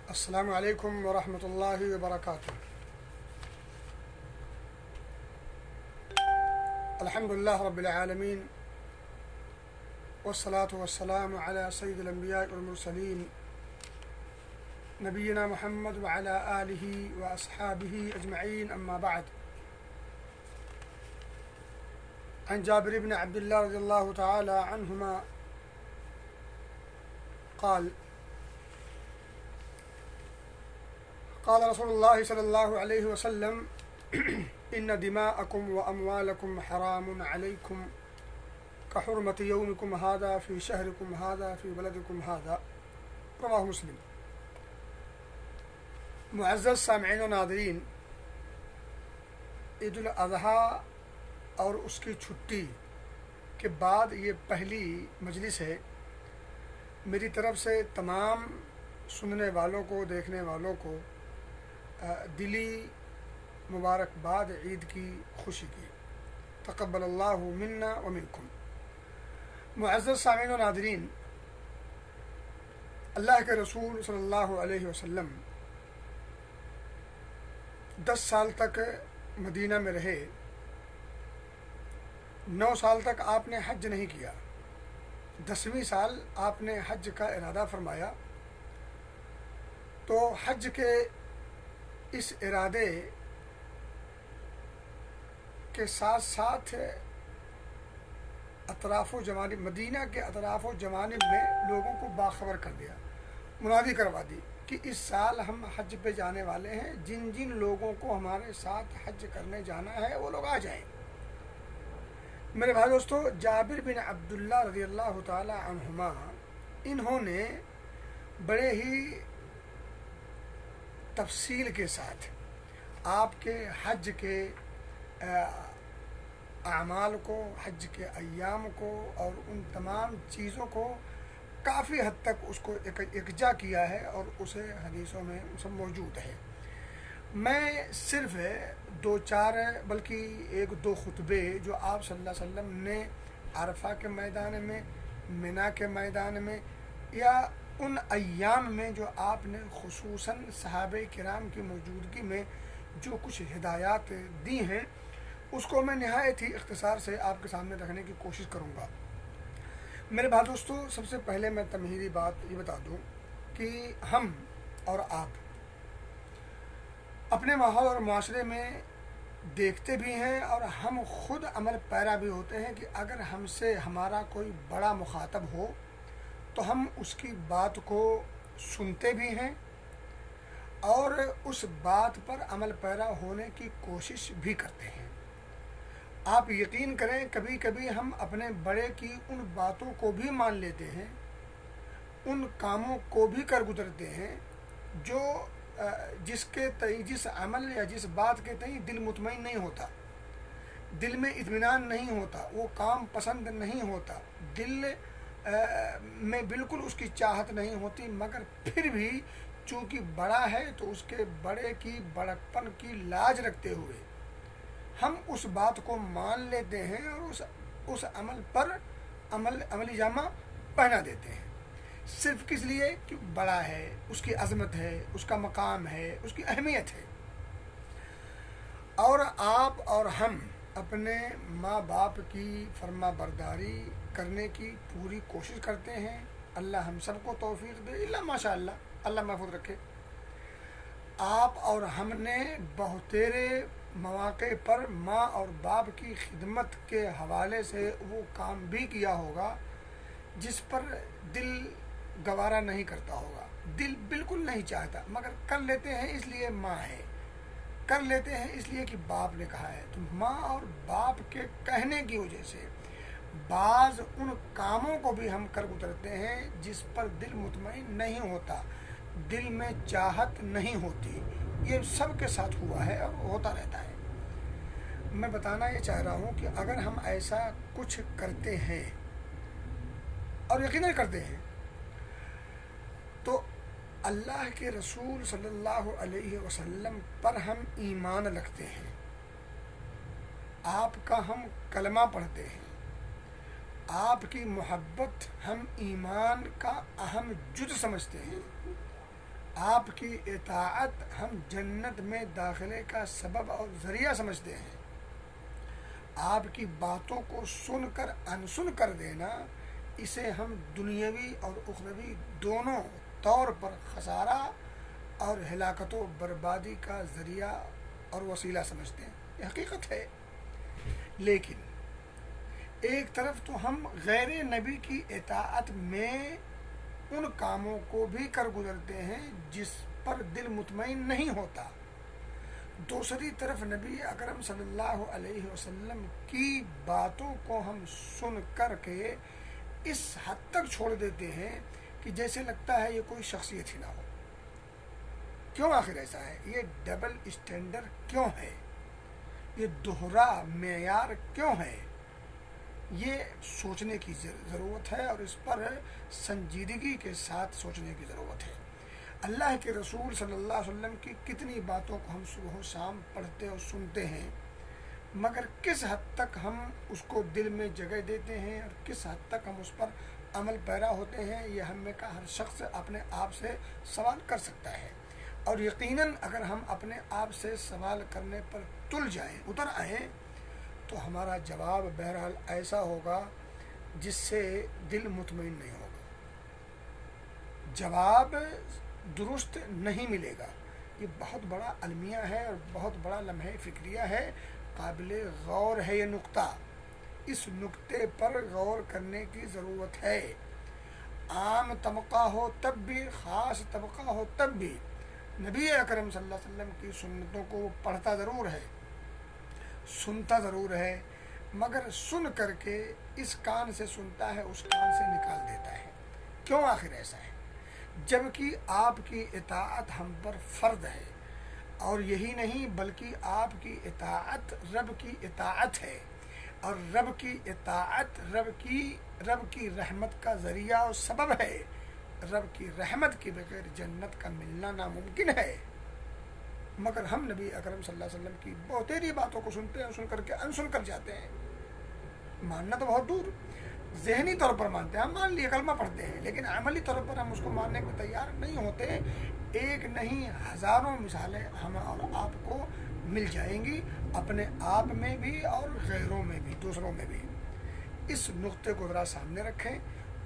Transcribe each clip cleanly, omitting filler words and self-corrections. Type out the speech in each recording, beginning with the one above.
السلام علیکم ورحمۃ اللہ وبرکاتہ۔ الحمد للہ رب العالمین والصلاة والسلام علی سید الانبیاء والمرسلین نبینا محمد وعلی آلہ واصحابہ اجمعین، اما بعد۔ عن جابر بن عبد اللہ رضی اللہ تعالی عنہما قال قال رسول اللہ صلی اللہ علیہ وسلم ان دماءکم واموالکم حرام علیکم کحرمت یومکم هذا فی شہرکم هذا فی بلدکم هذا، رواہ مسلم۔ معزز سامعین و ناظرین، عید الاضحیٰ اور اس کی چھٹی کے بعد یہ پہلی مجلس ہے۔ میری طرف سے تمام سننے والوں کو، دیکھنے والوں کو دلی مبارکباد عید کی، خوشی کی۔ تقبل اللہ منا و منکم۔ معزز سامعین و ناظرین، اللہ کے رسول صلی اللہ علیہ وسلم 10 سال تک مدینہ میں رہے۔ 9 سال تک آپ نے حج نہیں کیا۔ 10ویں سال آپ نے حج کا ارادہ فرمایا، تو حج کے اس ارادے کے ساتھ ساتھ اطراف و جوانب، مدینہ کے اطراف و جوانب میں لوگوں کو باخبر کر دیا، منادی کروا دی کہ اس سال ہم حج پہ جانے والے ہیں، جن جن لوگوں کو ہمارے ساتھ حج کرنے جانا ہے وہ لوگ آ جائیں۔ میرے بھائی دوستو، جابر بن عبداللہ رضی اللہ تعالی عنہما، انہوں نے بڑے ہی تفصیل کے ساتھ آپ کے حج کے اعمال کو، حج کے ایام کو اور ان تمام چیزوں کو کافی حد تک اس کو یکجا کیا ہے، اور اسے حدیثوں میں سب موجود ہے۔ میں صرف 2-4 بلکہ 1-2 خطبے جو آپ صلی اللہ علیہ وسلم نے عرفہ کے میدان میں، منا کے میدان میں، یا ان ایام میں جو آپ نے خصوصاً صحابہ کرام کی موجودگی میں جو کچھ ہدایات دی ہیں، اس کو میں نہایت ہی اختصار سے آپ کے سامنے رکھنے کی کوشش کروں گا۔ میرے بھائی دوستو، سب سے پہلے میں تمہیدی بات یہ بتا دوں کہ ہم اور آپ اپنے ماحول اور معاشرے میں دیکھتے بھی ہیں، اور ہم خود عمل پیرا بھی ہوتے ہیں کہ اگر ہم سے ہمارا کوئی بڑا مخاطب ہو تو ہم اس کی بات کو سنتے بھی ہیں اور اس بات پر عمل پیرا ہونے کی کوشش بھی کرتے ہیں۔ آپ یقین کریں، کبھی کبھی ہم اپنے بڑے کی ان باتوں کو بھی مان لیتے ہیں، ان کاموں کو بھی کر گزرتے ہیں جو جس کے تئیں، جس عمل یا جس بات کے تئیں دل مطمئن نہیں ہوتا، دل میں اطمینان نہیں ہوتا، وہ کام پسند نہیں ہوتا، دل میں بالکل اس کی چاہت نہیں ہوتی، مگر پھر بھی چونکہ بڑا ہے تو اس کے بڑے کی بڑکپن کی لاج رکھتے ہوئے ہم اس بات کو مان لیتے ہیں اور اس عمل پر عملی جامہ پہنا دیتے ہیں، صرف کس لیے کہ بڑا ہے، اس کی عظمت ہے، اس کا مقام ہے، اس کی اہمیت ہے۔ اور آپ اور ہم اپنے ماں باپ کی فرما برداری کرنے کی پوری کوشش کرتے ہیں۔ اللہ ہم سب کو توفیق دے، اللہ ماشاء اللہ، اللہ محفوظ رکھے۔ آپ اور ہم نے بہتیرے مواقع پر ماں اور باپ کی خدمت کے حوالے سے وہ کام بھی کیا ہوگا جس پر دل گوارا نہیں کرتا ہوگا، دل بالکل نہیں چاہتا، مگر کر لیتے ہیں اس لیے ماں ہے، کر لیتے ہیں اس لیے کہ باپ نے کہا ہے۔ تو ماں اور باپ کے کہنے کی وجہ سے بعض ان کاموں کو بھی ہم کر گزرتے ہیں جس پر دل مطمئن نہیں ہوتا، دل میں چاہت نہیں ہوتی۔ یہ سب کے ساتھ ہوا ہے اور ہوتا رہتا ہے۔ میں بتانا یہ چاہ رہا ہوں کہ اگر ہم ایسا کچھ کرتے ہیں، اور یقیناً کرتے ہیں، تو اللہ کے رسول صلی اللہ علیہ وسلم پر ہم ایمان رکھتے ہیں، آپ کا ہم کلمہ پڑھتے ہیں، آپ کی محبت ہم ایمان کا اہم جز سمجھتے ہیں، آپ کی اطاعت ہم جنت میں داخلے کا سبب اور ذریعہ سمجھتے ہیں، آپ کی باتوں کو سن کر انسن کر دینا اسے ہم دنیاوی اور اخروی دونوں طور پر خسارہ اور ہلاکت و بربادی کا ذریعہ اور وسیلہ سمجھتے ہیں۔ یہ حقیقت ہے، لیکن ایک طرف تو ہم غیر نبی کی اطاعت میں ان کاموں کو بھی کر گزرتے ہیں جس پر دل مطمئن نہیں ہوتا، دوسری طرف نبی اکرم صلی اللہ علیہ وسلم کی باتوں کو ہم سن کر کے اس حد تک چھوڑ دیتے ہیں کہ جیسے لگتا ہے یہ کوئی شخصیت ہی نہ ہو۔ کیوں آخر ایسا ہے؟ یہ ڈبل اسٹینڈرڈ کیوں ہے؟ یہ دوہرا معیار کیوں ہے؟ یہ سوچنے کی ضرورت ہے اور اس پر سنجیدگی کے ساتھ سوچنے کی ضرورت ہے۔ اللہ کے رسول صلی اللہ علیہ وسلم کی کتنی باتوں کو ہم صبح و شام پڑھتے اور سنتے ہیں، مگر کس حد تک ہم اس کو دل میں جگہ دیتے ہیں اور کس حد تک ہم اس پر عمل پیرا ہوتے ہیں، یہ ہم میں کا ہر شخص اپنے آپ سے سوال کر سکتا ہے۔ اور یقیناً اگر ہم اپنے آپ سے سوال کرنے پر تل جائیں، اتر آئیں، تو ہمارا جواب بہرحال ایسا ہوگا جس سے دل مطمئن نہیں ہوگا، جواب درست نہیں ملے گا۔ یہ بہت بڑا المیہ ہے اور بہت بڑا لمحہ فکریہ ہے، قابل غور ہے یہ نقطہ، اس نقطے پر غور کرنے کی ضرورت ہے۔ عام طبقہ ہو تب بھی، خاص طبقہ ہو تب بھی، نبی اکرم صلی اللہ علیہ وسلم کی سنتوں کو وہ پڑھتا ضرور ہے، سنتا ضرور ہے، مگر سن کر کے اس کان سے سنتا ہے، اس کان سے نکال دیتا ہے۔ کیوں آخر ایسا ہے؟ جبکہ آپ کی اطاعت ہم پر فرض ہے، اور یہی نہیں بلکہ آپ کی اطاعت رب کی اطاعت ہے، اور رب کی اطاعت رب کی رحمت کا ذریعہ اور سبب ہے۔ رب کی رحمت کے بغیر جنت کا ملنا ناممکن ہے، مگر ہم نبی اکرم صلی اللہ علیہ وسلم کی بہتری باتوں کو سنتے ہیں، سن کر کے انسن کر جاتے ہیں۔ ماننا تو بہت دور، ذہنی طور پر مانتے ہیں، ہم مان لیے کلمہ پڑھتے ہیں، لیکن عملی طور پر ہم اس کو ماننے کو تیار نہیں ہوتے۔ ایک نہیں ہزاروں مثالیں ہم اور آپ کو مل جائیں گی، اپنے آپ میں بھی اور غیروں میں بھی، دوسروں میں بھی۔ اس نقطے کو ذرا سامنے رکھیں،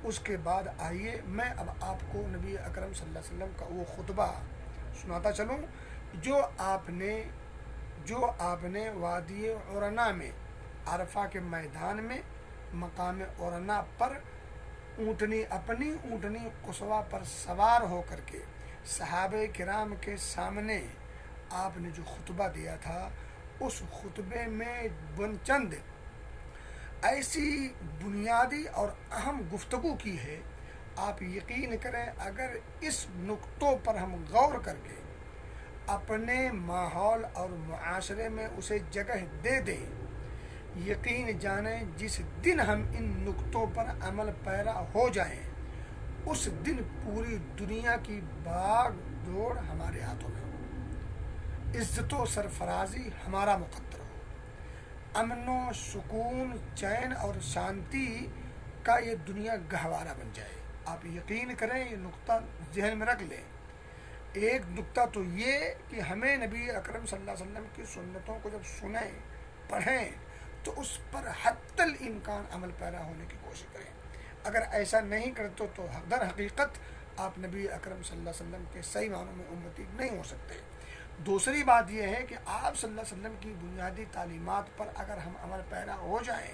اس کے بعد آئیے میں اب آپ کو نبی اکرم صلی اللہ علیہ وسلم کا وہ خطبہ سناتا چلوں جو آپ نے وادی عرنا میں، عرفہ کے میدان میں، مقام عرنا پر اپنی اونٹنی قصوہ پر سوار ہو کر کے صحابہ کرام کے سامنے آپ نے جو خطبہ دیا تھا، اس خطبے میں چند ایسی بنیادی اور اہم گفتگو کی ہے، آپ یقین کریں اگر اس نقطوں پر ہم غور کر کے اپنے ماحول اور معاشرے میں اسے جگہ دے دیں، یقین جانیں جس دن ہم ان نقطوں پر عمل پیرا ہو جائیں، اس دن پوری دنیا کی باغ دوڑ ہمارے ہاتھوں میں ہو، عزت و سرفرازی ہمارا مقدر ہو، امن و سکون، چین اور شانتی کا یہ دنیا گہوارہ بن جائے۔ آپ یقین کریں، یہ نقطہ ذہن میں رکھ لیں۔ ایک نقطہ تو یہ کہ ہمیں نبی اکرم صلی اللہ علیہ وسلم کی سنتوں کو جب سنیں، پڑھیں، تو اس پر حتی الامکان عمل پیرا ہونے کی کوشش کریں۔ اگر ایسا نہیں کرتے تو در حقیقت آپ نبی اکرم صلی اللہ علیہ وسلم کے صحیح معنوں میں امتی نہیں ہو سکتے۔ دوسری بات یہ ہے کہ آپ صلی اللہ علیہ وسلم کی بنیادی تعلیمات پر اگر ہم عمل پیرا ہو جائیں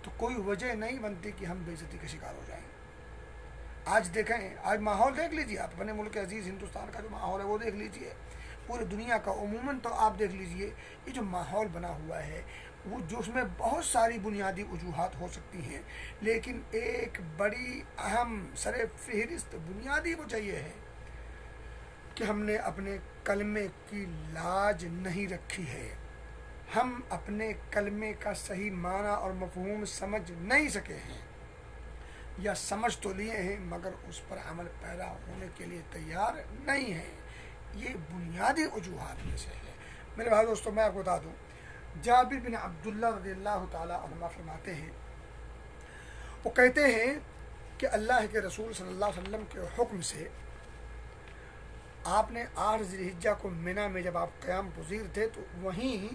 تو کوئی وجہ نہیں بنتی کہ ہم بے عزتی کا شکار ہو جائیں۔ آج دیکھیں، آج ماحول دیکھ لیجیے، آپ اپنے ملک عزیز ہندوستان کا جو ماحول ہے وہ دیکھ لیجیے، پوری دنیا کا عموماً تو آپ دیکھ لیجیے، یہ جو ماحول بنا ہوا ہے وہ جو اس میں بہت ساری بنیادی وجوہات ہو سکتی ہیں، لیکن ایک بڑی اہم سر فہرست بنیادی وجہ یہ ہے کہ ہم نے اپنے کلمے کی لاج نہیں رکھی ہے، ہم اپنے کلمے کا صحیح معنی اور مفہوم سمجھ نہیں سکے ہیں، یا سمجھ تو لیے ہیں مگر اس پر عمل پیرا ہونے کے لیے تیار نہیں ہیں۔ یہ بنیادی وجوہات میں سے ہے۔ میرے بھائی دوستوں، میں آپ کو بتا دوں، جابر بن عبداللہ رضی اللہ تعالیٰ عنہ فرماتے ہیں، وہ کہتے ہیں کہ اللہ کے رسول صلی اللہ علیہ وسلم کے حکم سے آپ نے 8 ذی الحجہ کو منی میں جب آپ قیام پذیر تھے تو وہیں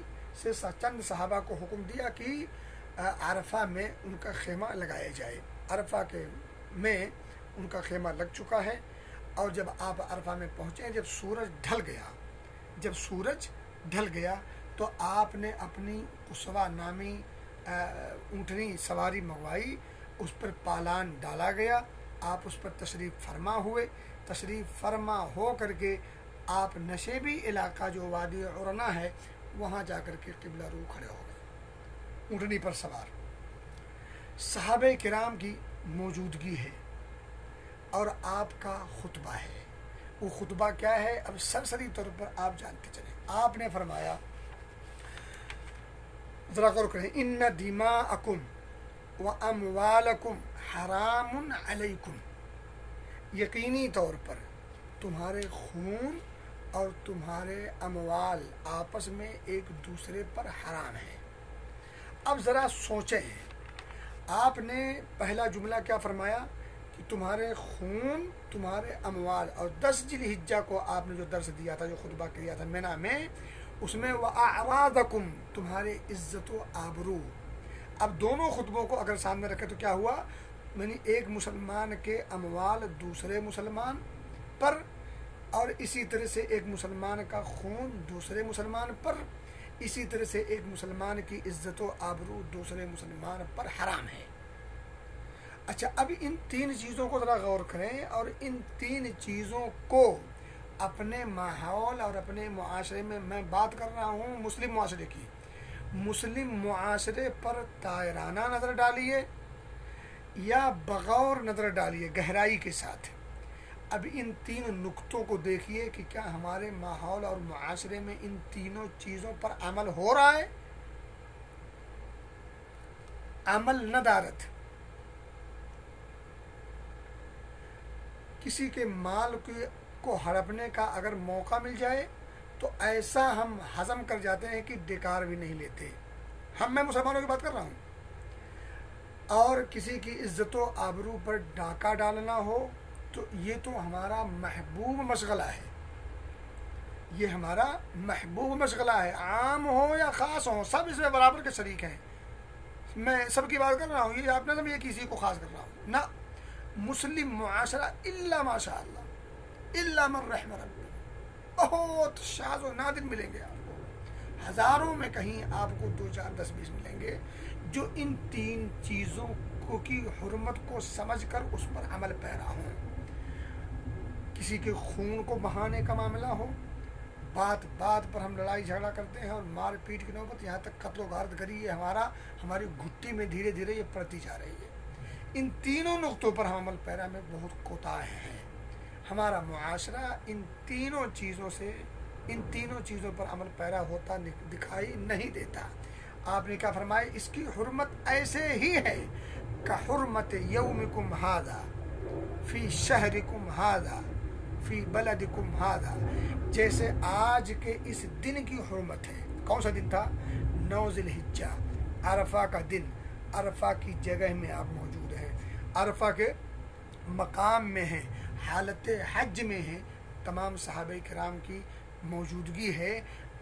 سے چند صحابہ کو حکم دیا کہ عرفہ میں ان کا خیمہ لگایا جائے. عرفہ کے میں ان کا خیمہ لگ چکا ہے، اور جب آپ عرفہ میں پہنچے، جب سورج ڈھل گیا تو آپ نے اپنی قصوہ نامی اونٹنی سواری منگوائی، اس پر پالان ڈالا گیا، آپ اس پر تشریف فرما ہوئے. تشریف فرما ہو کر کے آپ نشیبی علاقہ جو وادی عرنا ہے وہاں جا کر کے قبلہ رو کھڑے ہو گئے اونٹنی پر سوار. صحابہ کرام کی موجودگی ہے اور آپ کا خطبہ ہے. وہ خطبہ کیا ہے اب سرسری طور پر آپ جانتے چلیں. آپ نے فرمایا، ذرا غور کریں، ان دماءکم و اموالکم حرام علیکم، یقینی طور پر تمہارے خون اور تمہارے اموال آپس میں ایک دوسرے پر حرام ہے. اب ذرا سوچیں، آپ نے پہلا جملہ کیا فرمایا کہ تمہارے خون، تمہارے اموال، اور 10 ذی الحجہ کو آپ نے جو درس دیا تھا، جو خطبہ کیا تھا منی میں، اس میں وَأَعْرَاضَكُمْ، تمہارے عزت و آبرو. اب دونوں خطبوں کو اگر سامنے رکھے تو کیا ہوا؟ یعنی ایک مسلمان کے اموال دوسرے مسلمان پر، اور اسی طرح سے ایک مسلمان کا خون دوسرے مسلمان پر، اسی طرح سے ایک مسلمان کی عزت و آبرو دوسرے مسلمان پر حرام ہے. اچھا، اب ان 3 چیزوں کو ذرا غور کریں، اور ان 3 چیزوں کو اپنے ماحول اور اپنے معاشرے میں بات کر رہا ہوں مسلم معاشرے کی، مسلم معاشرے پر طائرانہ نظر ڈالیے یا بغور نظر ڈالیے گہرائی کے ساتھ. اب ان 3 نقطوں کو دیکھیے کہ کیا ہمارے ماحول اور معاشرے میں ان تینوں چیزوں پر عمل ہو رہا ہے. عمل ندارت، کسی کے مال کو ہڑپنے کا اگر موقع مل جائے تو ایسا ہم ہضم کر جاتے ہیں کہ ڈکار بھی نہیں لیتے. میں مسلمانوں کی بات کر رہا ہوں. اور کسی کی عزت و آبرو پر ڈاکہ ڈالنا ہو تو یہ تو ہمارا محبوب مشغلہ ہے، یہ ہمارا محبوب مشغلہ ہے. عام ہو یا خاص ہو، سب اس میں برابر کے شریک ہیں. میں سب کی بات کر رہا ہوں، یہ آپ نے سمجھے کسی کو خاص کر رہا ہوں نہ. مسلم معاشرہ الا ماشاء اللہ، الا من رحم ربی، بہت شاذ و نادر ملیں گے آپ کو. ہزاروں میں کہیں آپ کو 2 4 10 20 ملیں گے جو ان 3 چیزوں کی حرمت کو سمجھ کر اس پر عمل پیرا ہوں. کسی کے خون کو بہانے کا معاملہ ہو، بات بات پر ہم لڑائی جھگڑا کرتے ہیں اور مار پیٹ کی نوبت، یہاں تک قتل و غارت گری، یہ ہماری گھٹی میں دھیرے دھیرے یہ پڑتی جا رہی ہے. ان تینوں نقطوں پر ہم عمل پیرا میں بہت کوتاہ ہیں. ہمارا معاشرہ ان تینوں چیزوں پر عمل پیرا ہوتا دکھائی نہیں دیتا. آپ نے کیا فرمایا؟ اس کی حرمت ایسے ہی ہے کہ حرمت یومکم ھذا فی شہرکم ھذا فی بلدکم ھذا، جیسے آج کے اس دن کی حرمت ہے. کون سا دن تھا؟ 9 ذی الحجہ، عرفہ کا دن. عرفہ کی جگہ میں آپ موجود ہیں، عرفہ کے مقام میں ہیں، حالت حج میں ہیں، تمام صحابہ کرام کی موجودگی ہے.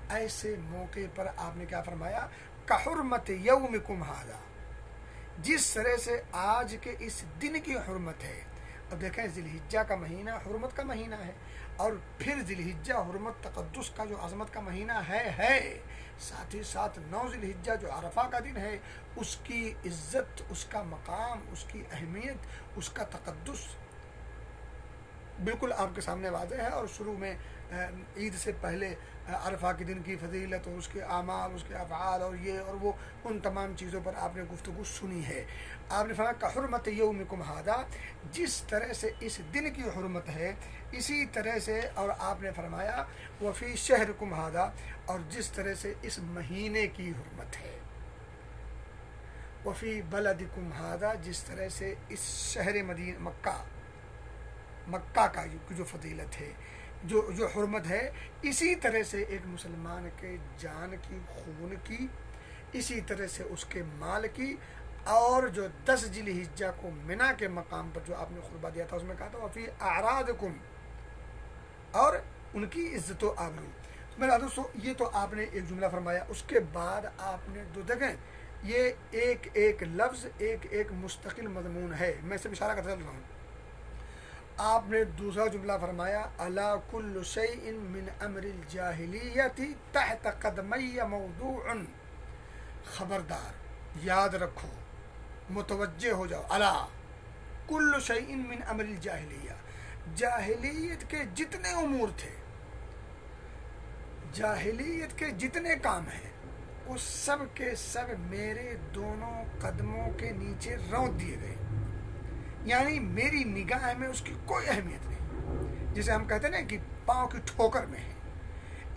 ایسے موقع پر آپ نے کیا فرمایا؟ کحرمت یومکم ھذا، جس طرح سے آج کے اس دن کی حرمت ہے. اب دیکھیں، ذی الحجہ کا مہینہ حرمت کا مہینہ ہے، اور پھر ذی الحجہ حرمت تقدس کا جو عظمت کا مہینہ ہے، ساتھ ہی ساتھ 9 ذی الحجہ جو عرفہ کا دن ہے، اس کی عزت، اس کا مقام، اس کی اہمیت، اس کا تقدس بالکل آپ کے سامنے واضح ہے. اور شروع میں عید سے پہلے عرفہ کے دن کی فضیلت اور اس کے اعمال، اس کے افعال، اور یہ اور وہ، ان تمام چیزوں پر آپ نے گفتگو سنی ہے. آپ نے فرمایا کحرمت یومکم ھذا، جس طرح سے اس دن کی حرمت ہے اسی طرح سے، اور آپ نے فرمایا وفی شہرکم ھذا، اور جس طرح سے اس مہینے کی حرمت ہے. وفی بلدکم ھذا، جس طرح سے اس شہر مدینہ مکہ کا جو فضیلت ہے، جو حرمت ہے، اسی طرح سے ایک مسلمان کے جان کی، خون کی، اسی طرح سے اس کے مال کی، اور جو 10 ذی الحجہ کو منا کے مقام پر جو آپ نے خطبہ دیا تھا اس میں کہا تھا وفی اعراضکم، اور ان کی عزت و آبرو. تو میرے دوستو یہ تو آپ نے ایک جملہ فرمایا، اس کے بعد آپ نے دو دیکھیں یہ ایک ایک لفظ ایک ایک مستقل مضمون ہے، میں صرف اشارہ کرتا چل رہا ہوں. آپ نے دوسرا جملہ فرمایا الا کل شیء من امر الجاہلیت تحت قدمی موضوع، خبردار یاد رکھو، متوجہ ہو جاؤ، الا کل شیء من امر الجاہلیہ، جاہلیت کے جتنے امور تھے، جاہلیت کے جتنے کام ہیں، وہ سب کے سب میرے دونوں قدموں کے نیچے رونت دیے گئے، یعنی میری نگاہ میں اس کی کوئی اہمیت نہیں، جسے ہم کہتے ہیں نا کہ پاؤں کی ٹھوکر میں ہے.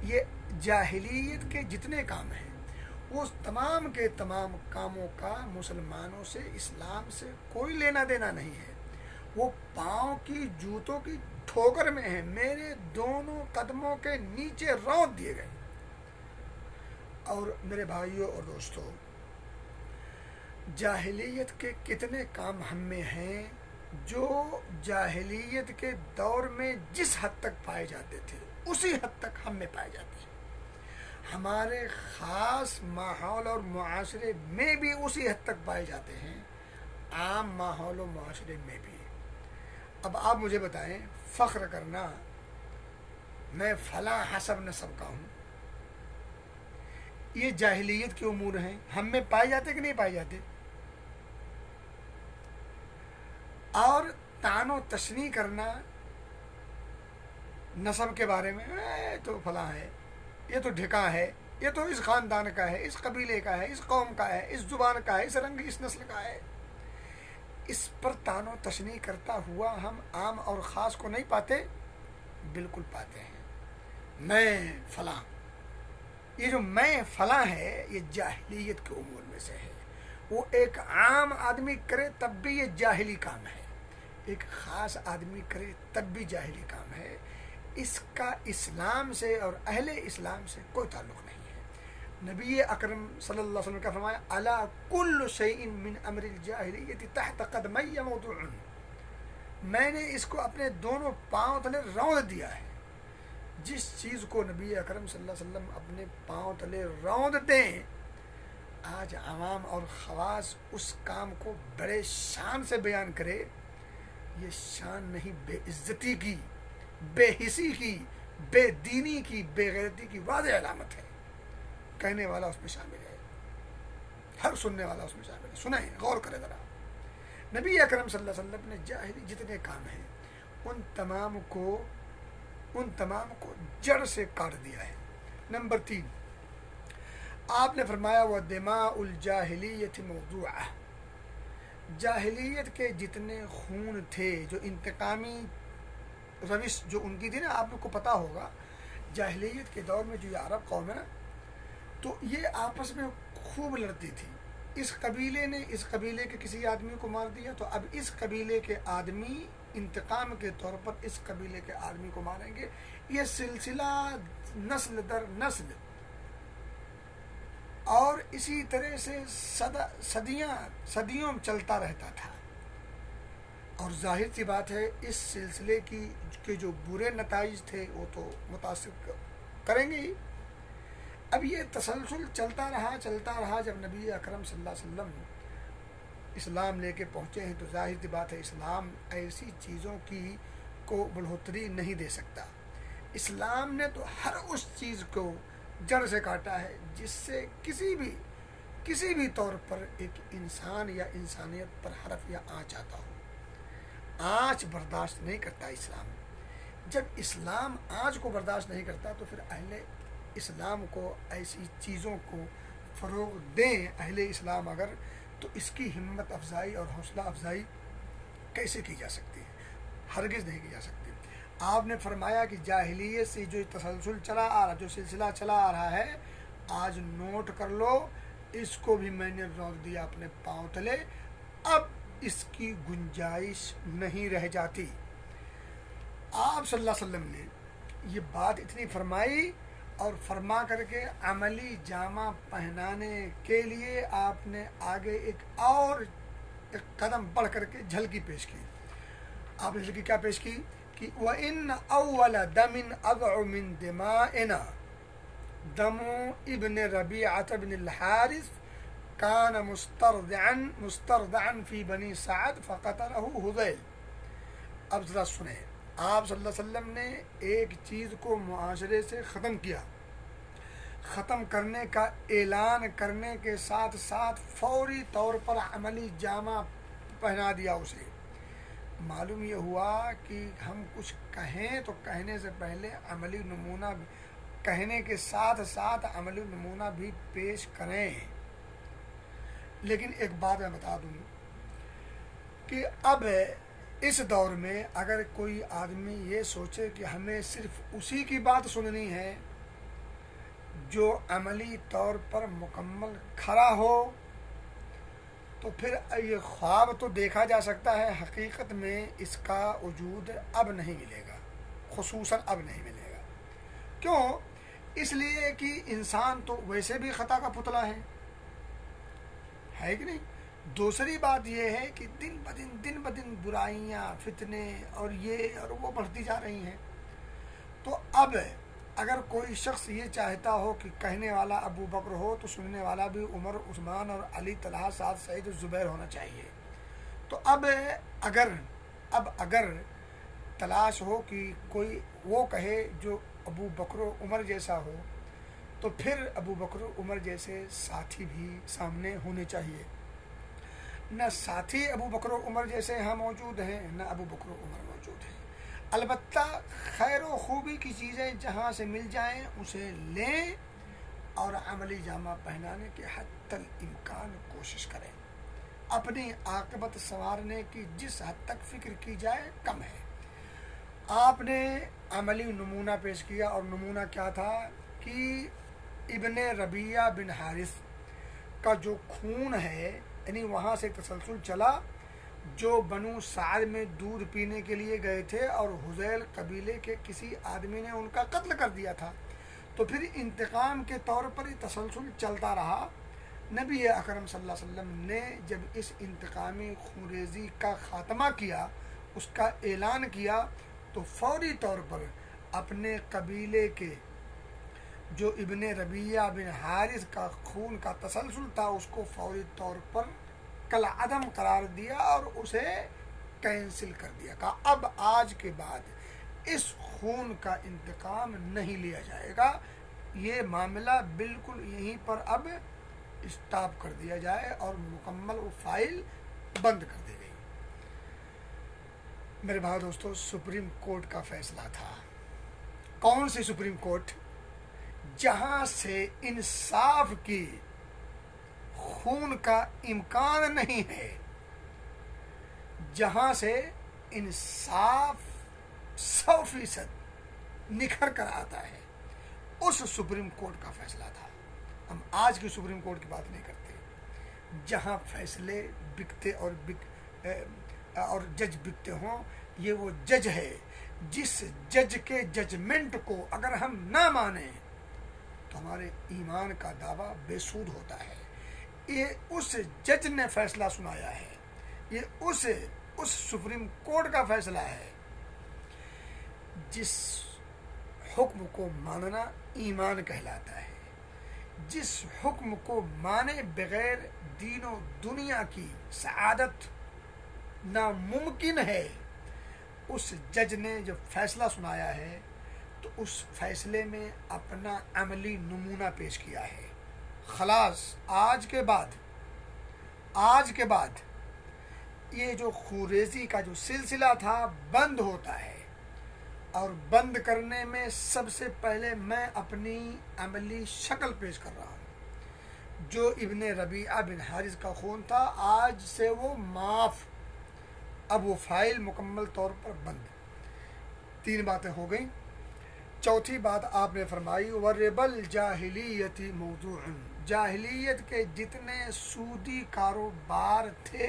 یہ جاہلیت کے جتنے کام ہیں وہ تمام کے تمام کاموں کا مسلمانوں سے، اسلام سے کوئی لینا دینا نہیں ہے، وہ پاؤں کی جوتوں کی ٹھوکر میں ہیں، میرے دونوں قدموں کے نیچے رونت دیے گئے. اور میرے بھائیوں اور دوستوں، جاہلیت کے کتنے کام ہم میں ہیں جو جاہلیت کے دور میں جس حد تک پائے جاتے تھے اسی حد تک ہم میں پائے جاتے ہیں، ہمارے خاص ماحول اور معاشرے میں بھی اسی حد تک پائے جاتے ہیں، عام ماحول و معاشرے میں بھی. اب آپ مجھے بتائیں، فخر کرنا میں فلاں حسب نسب کا ہوں، یہ جاہلیت کے امور ہیں، ہم میں پائے جاتے کہ نہیں پائے جاتے؟ اور طعن و تشنیع کرنا نسب کے بارے میں، تو فلاں ہے، یہ تو ڈھکا ہے، یہ تو اس خاندان کا ہے، اس قبیلے کا ہے، اس قوم کا ہے، اس زبان کا ہے، اس رنگ اس نسل کا ہے. اس پر طعن و تشنیع کرتا ہوا ہم عام اور خاص کو نہیں پاتے؟ بالکل پاتے ہیں. میں فلاں، یہ جو میں فلاں ہے یہ جاہلیت کے امور میں سے ہے. وہ ایک عام آدمی کرے تب بھی یہ جاہلی کام ہے، ایک خاص آدمی کرے تب بھی جاہلی کام ہے. اس کا اسلام سے اور اہل اسلام سے کوئی تعلق نہیں ہے. نبی اکرم صلی اللہ علیہ وسلم کا فرمایا الا کل شیء من امر الجاہلیت تحت قدمی موضوع، میں نے اس کو اپنے دونوں پاؤں تلے رونت دیا ہے. جس چیز کو نبی اکرم صلی اللہ علیہ وسلم اپنے پاؤں تلے رونت دیں، آج عوام اور خواص اس کام کو بڑے شان سے بیان کرے، یہ شان نہیں، بے عزتی کی، بے حسی کی، بے دینی کی، بے غیرتی کی واضح علامت ہے. کہنے والا اس میں شامل ہے، ہر سننے والا اس میں شامل ہے. سنیں، غور کریں ذرا. نبی اکرم صلی اللہ علیہ وسلم نے جاہلی جتنے کام ہیں ان تمام کو جڑ سے کاٹ دیا ہے. نمبر 3، آپ نے فرمایا وہ دماء الجاہلیت موضوعہ، جاہلیت کے جتنے خون تھے، جو انتقامی روش جو ان کی تھی نا، آپ کو پتا ہوگا جاہلیت کے دور میں جو یہ عرب قوم ہے نا، تو یہ آپس میں خوب لڑتی تھی. اس قبیلے نے اس قبیلے کے کسی آدمی کو مار دیا تو اب اس قبیلے کے آدمی انتقام کے طور پر اس قبیلے کے آدمی کو ماریں گے. یہ سلسلہ نسل در نسل اور اسی طرح سے صدیوں چلتا رہتا تھا. اور ظاہر سی بات ہے اس سلسلے کے جو برے نتائج تھے وہ تو متاثر کریں گے ہی. اب یہ تسلسل چلتا رہا. جب نبی اکرم صلی اللہ علیہ وسلم اسلام لے کے پہنچے ہیں تو ظاہر سی بات ہے اسلام ایسی چیزوں کی کو بڑھوتری نہیں دے سکتا. اسلام نے تو ہر اس چیز کو جڑ سے کاٹا ہے جس سے کسی بھی طور پر ایک انسان یا انسانیت پر حرف یا آنچ آتا ہو. آنچ برداشت نہیں کرتا اسلام. جب اسلام آنچ کو برداشت نہیں کرتا تو پھر اہل اسلام کو ایسی چیزوں کو فروغ دیں اہل اسلام اگر، تو اس کی ہمت افزائی اور حوصلہ افزائی کیسے کی جا سکتی ہے؟ ہرگز نہیں کی جا سکتی. آپ نے فرمایا کہ جاہلیت سے جو تسلسل چلا آ رہا، جو سلسلہ چلا آ رہا ہے، آج نوٹ کر لو، اس کو بھی میں نے روک دیا اپنے پاؤں تلے، اب اس کی گنجائش نہیں رہ جاتی. آپ صلی اللہ علیہ وسلم نے یہ بات اتنی فرمائی اور فرما کر کے عملی جامہ پہنانے کے لیے آپ نے آگے ایک قدم بڑھ کر کے جھلکی پیش کی. آپ نے جھلکی کیا پیش کی کہ وَإِنَّ أَوَّلَ دَمٍ أَضْعُ مِن دِمَائِنَا دَمُ ابن ربيعة بن الحارث كان مسترضعا في بني سعد فقتله هذيل. اب ذرا سنیں، آپ صلی اللہ علیہ وسلم نے ایک چیز کو معاشرے سے ختم کیا، ختم کرنے کا اعلان کرنے کے ساتھ ساتھ فوری طور پر عملی جامہ پہنا دیا اسے. معلوم یہ ہوا کہ ہم کچھ کہیں تو کہنے سے پہلے عملی نمونہ کہنے کے ساتھ ساتھ عملی نمونہ بھی پیش کریں. لیکن ایک بات میں بتا دوں کہ اب اس دور میں اگر کوئی آدمی یہ سوچے کہ ہمیں صرف اسی کی بات سننی ہے جو عملی طور پر مکمل کھڑا ہو، تو پھر یہ خواب تو دیکھا جا سکتا ہے، حقیقت میں اس کا وجود اب نہیں ملے گا، خصوصاً اب نہیں ملے گا. کیوں؟ اس لیے کہ انسان تو ویسے بھی خطا کا پتلا ہے کہ نہیں. دوسری بات یہ ہے کہ دن بدن برائیاں، فتنے اور یہ اور وہ بڑھتی جا رہی ہیں. تو اب اگر کوئی شخص یہ چاہتا ہو کہ کہنے والا ابو بکر ہو تو سننے والا بھی عمر، عثمان اور علی، طلحہ، سعد، سعید اور زبیر ہونا چاہیے. تو اب اگر تلاش ہو کہ کوئی وہ کہے جو ابو بکر و عمر جیسا ہو، تو پھر ابو بکر و عمر جیسے ساتھی بھی سامنے ہونے چاہیے. نہ ساتھی ابو بکر و عمر جیسے یہاں موجود ہیں، نہ ابو بکر و عمر موجود ہیں. البتہ خیر و خوبی کی چیزیں جہاں سے مل جائیں اسے لیں اور عملی جامہ پہنانے کے حتی الامکان کوشش کریں. اپنی عاقبت سنوارنے کی جس حد تک فکر کی جائے کم ہے. آپ نے عملی نمونہ پیش کیا، اور نمونہ کیا تھا کہ ابن ربیعہ بن حارث کا جو خون ہے، یعنی وہاں سے تسلسل چلا، جو بنو سعد میں دودھ پینے کے لیے گئے تھے اور حذیل قبیلے کے کسی آدمی نے ان کا قتل کر دیا تھا. تو پھر انتقام کے طور پر یہ تسلسل چلتا رہا. نبی اکرم صلی اللہ علیہ وسلم نے جب اس انتقامی خونریزی کا خاتمہ کیا، اس کا اعلان کیا، تو فوری طور پر اپنے قبیلے کے جو ابن ربیعہ بن حارث کا خون کا تسلسل تھا اس کو فوری طور پر کالعدم قرار دیا اور اسے کینسل کر دیا. کہا اب آج کے بعد اس خون کا انتقام نہیں لیا جائے گا، یہ معاملہ بالکل یہیں پر اب اسٹاپ کر دیا جائے، اور مکمل وہ فائل بند کر دی گئی. میرے بھائی دوستو، سپریم کورٹ کا فیصلہ تھا. کون سی سپریم کورٹ؟ جہاں سے انصاف کی خون کا امکان نہیں ہے، جہاں سے انصاف 100% نکھر کر آتا ہے، اس سپریم کورٹ کا فیصلہ تھا. ہم آج کی سپریم کورٹ کی بات نہیں کرتے، جہاں فیصلے بکتے اور جج بکتے ہوں. یہ وہ جج ہے جس جج کے ججمنٹ کو اگر ہم نہ مانیں تو ہمارے ایمان کا دعویٰ بے سود ہوتا ہے. یہ اس جج نے فیصلہ سنایا ہے، یہ اس سپریم کورٹ کا فیصلہ ہے. جس حکم کو ماننا ایمان کہلاتا ہے، جس حکم کو مانے بغیر دین و دنیا کی سعادت ناممکن ہے، اس جج نے جب فیصلہ سنایا ہے تو اس فیصلے میں اپنا عملی نمونہ پیش کیا ہے. خلاص آج کے بعد یہ جو خونریزی کا جو سلسلہ تھا بند ہوتا ہے، اور بند کرنے میں سب سے پہلے میں اپنی عملی شکل پیش کر رہا ہوں. جو ابن ربیعہ بن حارث کا خون تھا آج سے وہ معاف، اب وہ فائل مکمل طور پر بند. 3 باتیں ہو گئیں. چوتھی بات آپ نے فرمائی وَرِبَ الْجَاهِلِيَّةِ مَوْضُوعٌ، جاہلیت کے جتنے سودی کاروبار تھے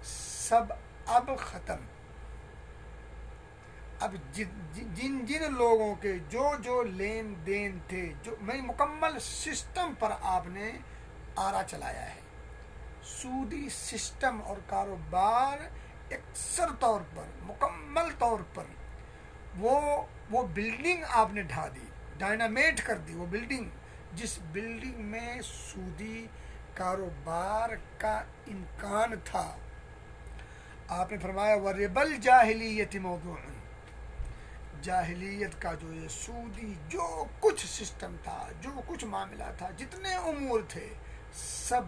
سب اب ختم. اب جن جن لوگوں کے جو لین دین تھے، جو میں مکمل سسٹم پر آپ نے آرا چلایا ہے، سودی سسٹم اور کاروبار اکثر طور پر، مکمل طور پر وہ بلڈنگ آپ نے ڈھا دی، ڈائنامیٹ کر دی وہ بلڈنگ، جس بلڈنگ میں سودی کاروبار کا امکان تھا۔ آپ نے فرمایا وَرِبَ الْجَاهِلِيَّةِ مَوْضُوعٌ، جاہلیت کا جو یہ سودی جو کچھ سسٹم تھا، جو کچھ معاملہ تھا، جتنے امور تھے، سب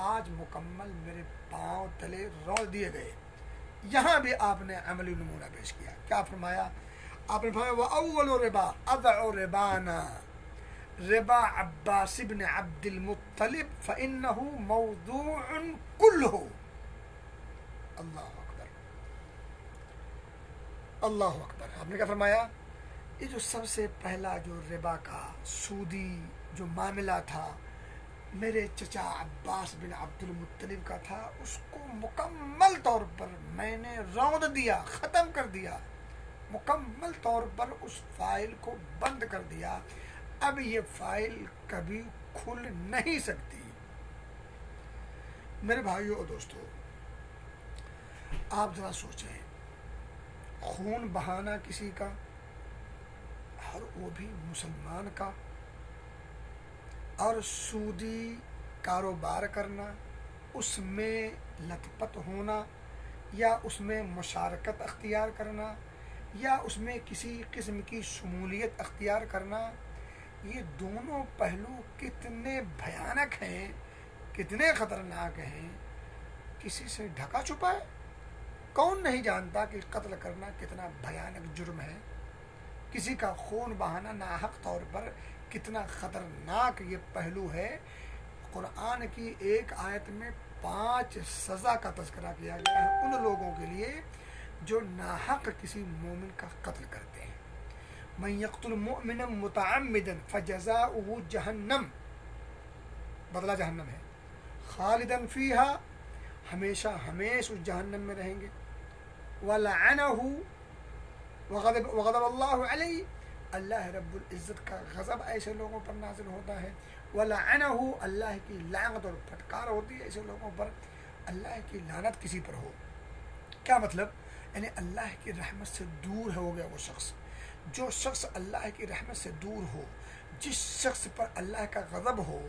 آج مکمل میرے پاؤں تلے رول دیے گئے۔ یہاں بھی آپ نے عملی نمونہ پیش کیا، کیا فرمایا؟ آپ نے فرمایا وَأَوَّلُ رِبَا أَضْعُ رِبَانَا ربا عباس بن عبد المطلب فإنه موضوع كله۔ اللہ اکبر، اللہ اکبر۔ آپ نے کیا فرمایا؟ یہ جو سب سے پہلا جو ربا کا سودی جو معاملہ تھا، میرے چچا عباس بن عبد المطلب کا تھا، اس کو مکمل طور پر میں نے روند دیا، ختم کر دیا، مکمل طور پر اس فائل کو بند کر دیا۔ اب یہ فائل کبھی کھل نہیں سکتی۔ میرے بھائیوں اور دوستوں، آپ ذرا سوچیں، خون بہانا کسی کا، اور وہ بھی مسلمان کا، اور سودی کاروبار کرنا، اس میں لت پت ہونا، یا اس میں مشارکت اختیار کرنا، یا اس میں کسی قسم کی شمولیت اختیار کرنا، یہ دونوں پہلو کتنے بھیانک ہیں، کتنے خطرناک ہیں۔ کسی سے ڈھکا چھپا ہے؟ کون نہیں جانتا کہ قتل کرنا کتنا بھیانک جرم ہے؟ کسی کا خون بہانا ناحق طور پر کتنا خطرناک یہ پہلو ہے۔ قرآن کی ایک آیت میں 5 سزا کا تذکرہ کیا گیا ہے ان لوگوں کے لیے جو ناحق کسی مومن کا قتل کرتے ہیں۔ من یقتل مؤمنا متعمدا فجزاؤہ جہنم، بدلہ جہنم ہے، خالدا فیہا، ہمیشہ ہمیش اس جہنم میں رہیں گے، ولعنہ، وغضب اللہ علیہ، اللہ رب العزت کا غضب ایسے لوگوں پر نازل ہوتا ہے، ولعنہ، اللہ کی لعنت اور پھٹکار ہوتی ہے ایسے لوگوں پر، اللہ کی لعنت کسی پر ہو۔ کیا مطلب؟ یعنی اللہ کی رحمت سے دور ہو گیا وہ شخص۔ جو شخص اللہ کی رحمت سے دور ہو، جس شخص پر اللہ کا غضب ہو،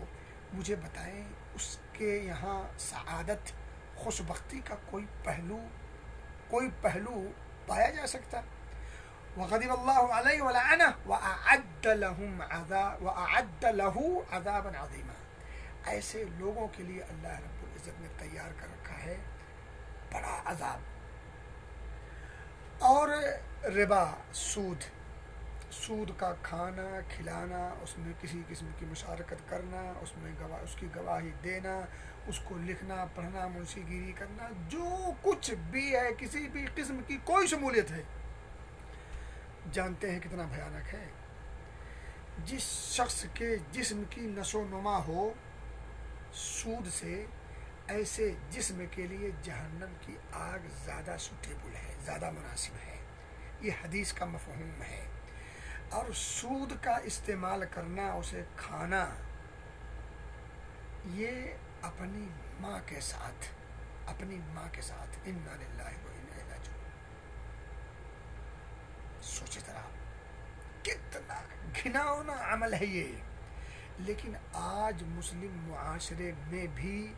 مجھے بتائیں اس کے یہاں سعادت، خوشبختی کا کوئی پہلو پایا جا سکتا؟ وغضب اللہ علیہ ولعنہ وأعد له عذابا عظیما، ایسے لوگوں کے لیے اللہ رب العزت نے تیار کر رکھا ہے بڑا عذاب۔ اور ربا، سود کا کھانا کھلانا، اس میں کسی قسم کی مشارکت کرنا، اس میں اس کی گواہی دینا، اس کو لکھنا پڑھنا، منشی گیری کرنا، جو کچھ بھی ہے، کسی بھی قسم کی کوئی شمولیت ہے، جانتے ہیں کتنا بھیانک ہے۔ جس شخص کے جسم کی نشو و نما ہو سود سے، ایسے جسم کے لیے جہنم کی آگ زیادہ سوٹیبل ہے، زیادہ مناسب ہے۔ یہ حدیث کا مفہوم ہے۔ اور سود کا استعمال کرنا، اسے کھانا، یہ اپنی ماں کے ساتھ انا للہ و انا الیہ راجعون۔ سوچے ذرا کتنا گھناؤنا عمل ہے یہ۔ لیکن آج مسلم معاشرے میں بھی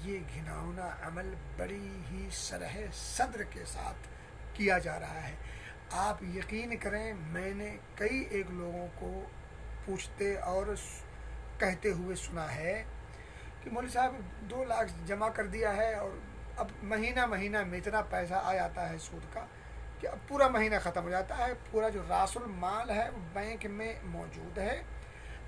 یہ گھناؤنا عمل بڑی ہی شرح صدر کے ساتھ کیا جا رہا ہے۔ آپ یقین کریں، میں نے کئی ایک لوگوں کو پوچھتے اور کہتے ہوئے سنا ہے کہ مولوی صاحب 2 لاکھ جمع کر دیا ہے، اور اب مہینہ میں اتنا پیسہ آ جاتا ہے سود کا کہ اب پورا مہینہ ختم ہو جاتا ہے، پورا جو راس المال ہے وہ بینک میں موجود ہے،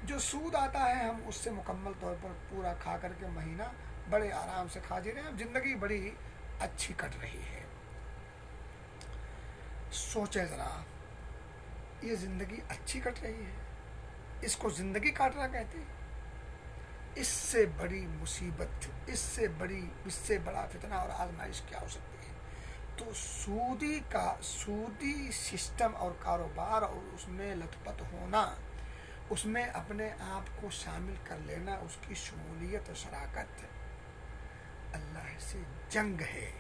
جو سود آتا ہے ہم اس سے مکمل طور پر پورا کھا کر کے مہینہ بڑے آرام سے کھا جی رہے ہیں، زندگی بڑی اچھی کٹ رہی ہے۔ سوچیں ذرا، یہ زندگی اچھی کٹ رہی ہے، اس کو زندگی کاٹنا کہتے ہیں؟ اس سے بڑی مصیبت، اس سے بڑا فتنہ اور آزمائش کیا ہو سکتی ہے؟ تو سودی سسٹم اور کاروبار اور اس میں لت پت ہونا، اس میں اپنے آپ کو شامل کر لینا، اس کی شمولیت و شراکت اللہ سے جنگ ہے،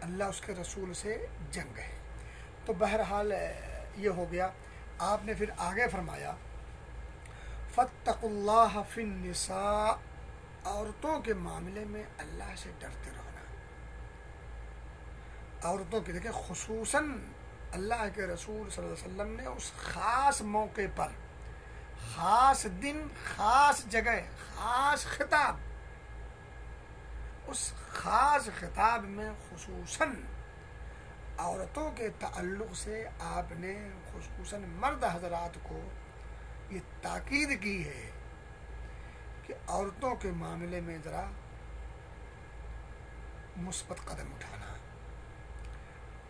اللہ اس کے رسول سے جنگ ہے۔ تو بہرحال یہ ہو گیا۔ آپ نے پھر آگے فرمایا فاتقوا اللہ فی النساء، عورتوں کے معاملے میں اللہ سے ڈرتے رہنا۔ عورتوں کے دیکھیں خصوصاً اللہ کے رسول صلی اللہ علیہ وسلم نے اس خاص موقع پر، خاص دن، خاص جگہ، خاص خطاب، اس خاص خطاب میں خصوصاً عورتوں کے تعلق سے آپ نے خصوصاً مرد حضرات کو یہ تاکید کی ہے کہ عورتوں کے معاملے میں ذرا مثبت قدم اٹھانا،